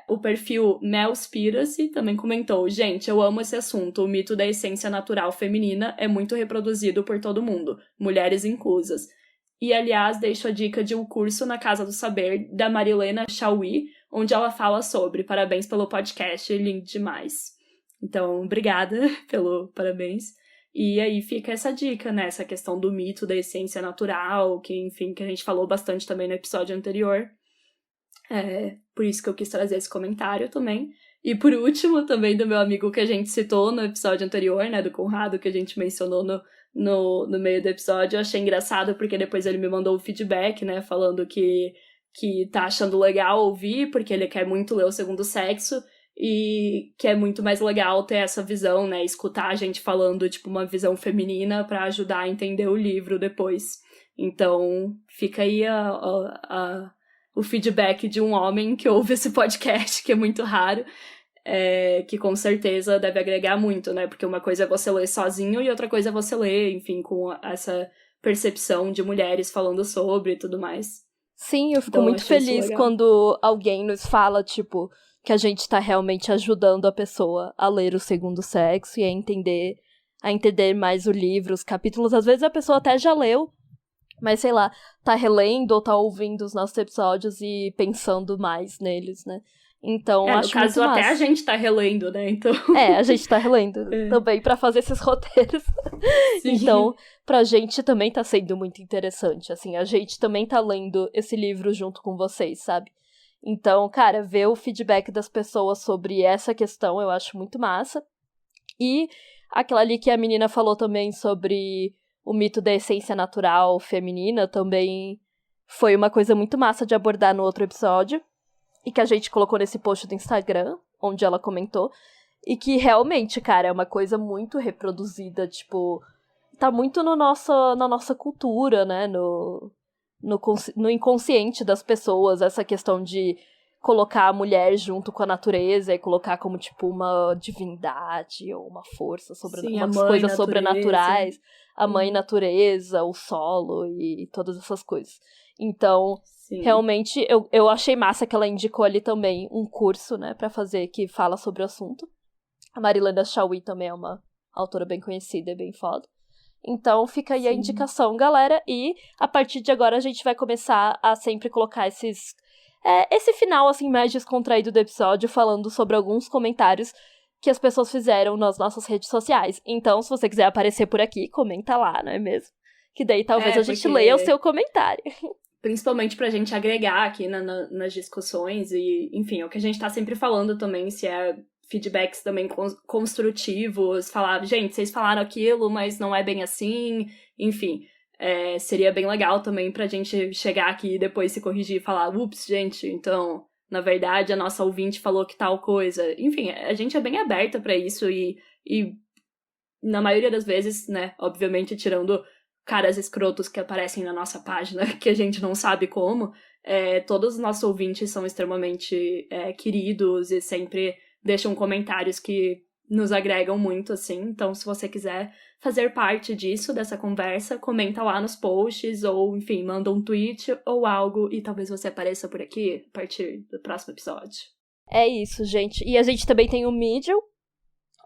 O perfil Melspiracy também comentou: gente, eu amo esse assunto, o mito da essência natural feminina é muito reproduzido por todo mundo, mulheres inclusas. E, aliás, deixo a dica de um curso na Casa do Saber, da Marilena Chauí, onde ela fala sobre. Parabéns pelo podcast, lindo demais. Então, obrigada pelo parabéns. E aí fica essa dica, né, essa questão do mito da essência natural, que, enfim, que a gente falou bastante também no episódio anterior. Por isso que eu quis trazer esse comentário também. E por último, também do meu amigo que a gente citou no episódio anterior, né, do Conrado, que a gente mencionou no meio do episódio. Eu achei engraçado porque depois ele me mandou o feedback, né, falando que tá achando legal ouvir, porque ele quer muito ler O Segundo Sexo, e que é muito mais legal ter essa visão, né, escutar a gente falando, tipo, uma visão feminina pra ajudar a entender o livro depois. Então, fica aí o feedback de um homem que ouve esse podcast, que é muito raro, que com certeza deve agregar muito, né? Porque uma coisa é você ler sozinho e outra coisa é você ler, enfim, com essa percepção de mulheres falando sobre e tudo mais. Sim, eu fico muito feliz quando alguém nos fala, tipo, que a gente tá realmente ajudando a pessoa a ler O Segundo Sexo e a entender mais o livro, os capítulos. Às vezes a pessoa até já leu, mas, sei lá, tá relendo ou tá ouvindo os nossos episódios e pensando mais neles, né? Então, acho no caso, muito massa. Até a gente tá relendo, né? Então... a gente tá relendo também pra fazer esses roteiros. Sim. Então, pra gente também tá sendo muito interessante, assim. A gente também tá lendo esse livro junto com vocês, sabe? Então, cara, ver o feedback das pessoas sobre essa questão eu acho muito massa. E aquela ali que a menina falou também sobre o mito da essência natural feminina também foi uma coisa muito massa de abordar no outro episódio. E que a gente colocou nesse post do Instagram, onde ela comentou. E que realmente, cara, é uma coisa muito reproduzida, tipo... Tá muito na nossa cultura, né? No inconsciente das pessoas, essa questão de colocar a mulher junto com a natureza e colocar como, tipo, uma divindade ou uma força, umas coisas sobrenaturais. A mãe natureza, o solo e todas essas coisas. Então... Sim. Realmente, eu achei massa que ela indicou ali também um curso, né, pra fazer, que fala sobre o assunto. A Marilena Chauí também é uma autora bem conhecida e bem foda. Então, fica aí a indicação, galera. E, a partir de agora, a gente vai começar a sempre colocar esse final, assim, mais descontraído do episódio, falando sobre alguns comentários que as pessoas fizeram nas nossas redes sociais. Então, se você quiser aparecer por aqui, comenta lá, não é mesmo? Que daí talvez a gente leia o seu comentário. Principalmente pra gente agregar aqui nas discussões e, enfim, é o que a gente tá sempre falando também, se é feedbacks também construtivos, falar, gente, vocês falaram aquilo, mas não é bem assim, enfim, seria bem legal também pra gente chegar aqui e depois se corrigir e falar, ups, gente, então, na verdade, a nossa ouvinte falou que tal coisa. Enfim, a gente é bem aberta pra isso e na maioria das vezes, né, obviamente tirando caras escrotos que aparecem na nossa página, que a gente não sabe como, todos os nossos ouvintes são extremamente queridos e sempre deixam comentários que nos agregam muito, assim. Então, se você quiser fazer parte disso, dessa conversa, comenta lá nos posts ou, enfim, manda um tweet ou algo e talvez você apareça por aqui a partir do próximo episódio. É isso, gente. E a gente também tem o Medium,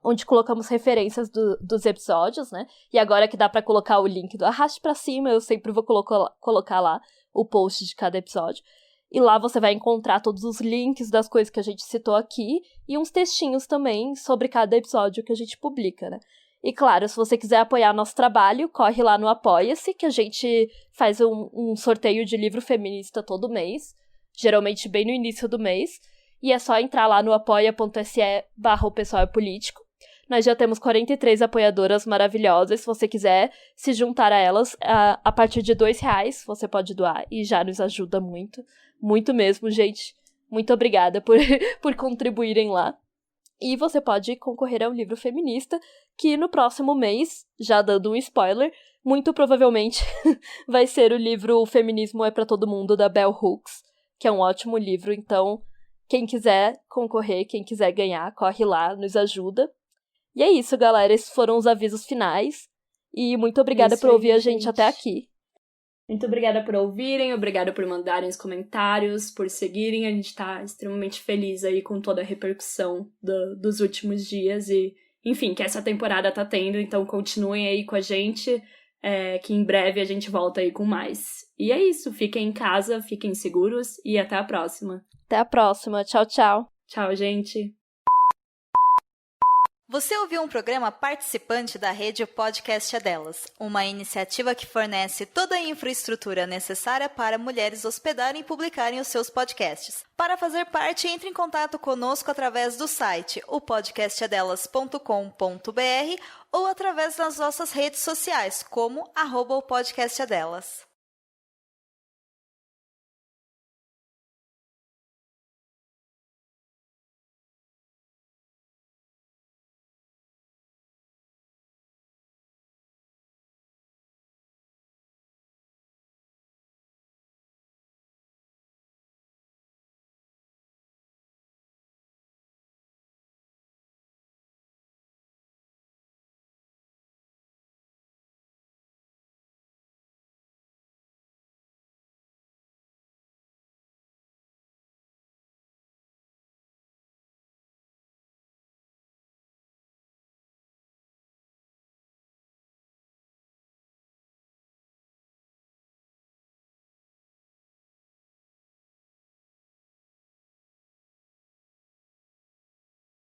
onde colocamos referências dos episódios, né? E agora que dá pra colocar o link do Arraste Pra Cima, eu sempre vou colocar lá o post de cada episódio. E lá você vai encontrar todos os links das coisas que a gente citou aqui e uns textinhos também sobre cada episódio que a gente publica, né? E claro, se você quiser apoiar nosso trabalho, corre lá no Apoia-se, que a gente faz um sorteio de livro feminista todo mês, geralmente bem no início do mês, e é só entrar lá no apoia.se/o pessoal é político. Nós já temos 43 apoiadoras maravilhosas, se você quiser se juntar a elas, a partir de R$2 você pode doar, e já nos ajuda muito, muito mesmo, gente. Muito obrigada por contribuírem lá. E você pode concorrer a um livro feminista, que no próximo mês, já dando um spoiler, muito provavelmente vai ser o livro O Feminismo é pra Todo Mundo, da Bell Hooks, que é um ótimo livro. Então, quem quiser concorrer, quem quiser ganhar, corre lá, nos ajuda. E é isso, galera. Esses foram os avisos finais. E muito obrigada por ouvir a gente até aqui. Muito obrigada por ouvirem, obrigada por mandarem os comentários, por seguirem. A gente tá extremamente feliz aí com toda a repercussão dos últimos dias e, enfim, que essa temporada tá tendo. Então continuem aí com a gente, que em breve a gente volta aí com mais. E é isso, fiquem em casa, fiquem seguros e até a próxima. Até a próxima. Tchau, tchau. Tchau, gente. Você ouviu um programa participante da rede Podcast é Delas, uma iniciativa que fornece toda a infraestrutura necessária para mulheres hospedarem e publicarem os seus podcasts. Para fazer parte, entre em contato conosco através do site opodcastadelas.com.br ou através das nossas redes sociais, como @opodcastadelas.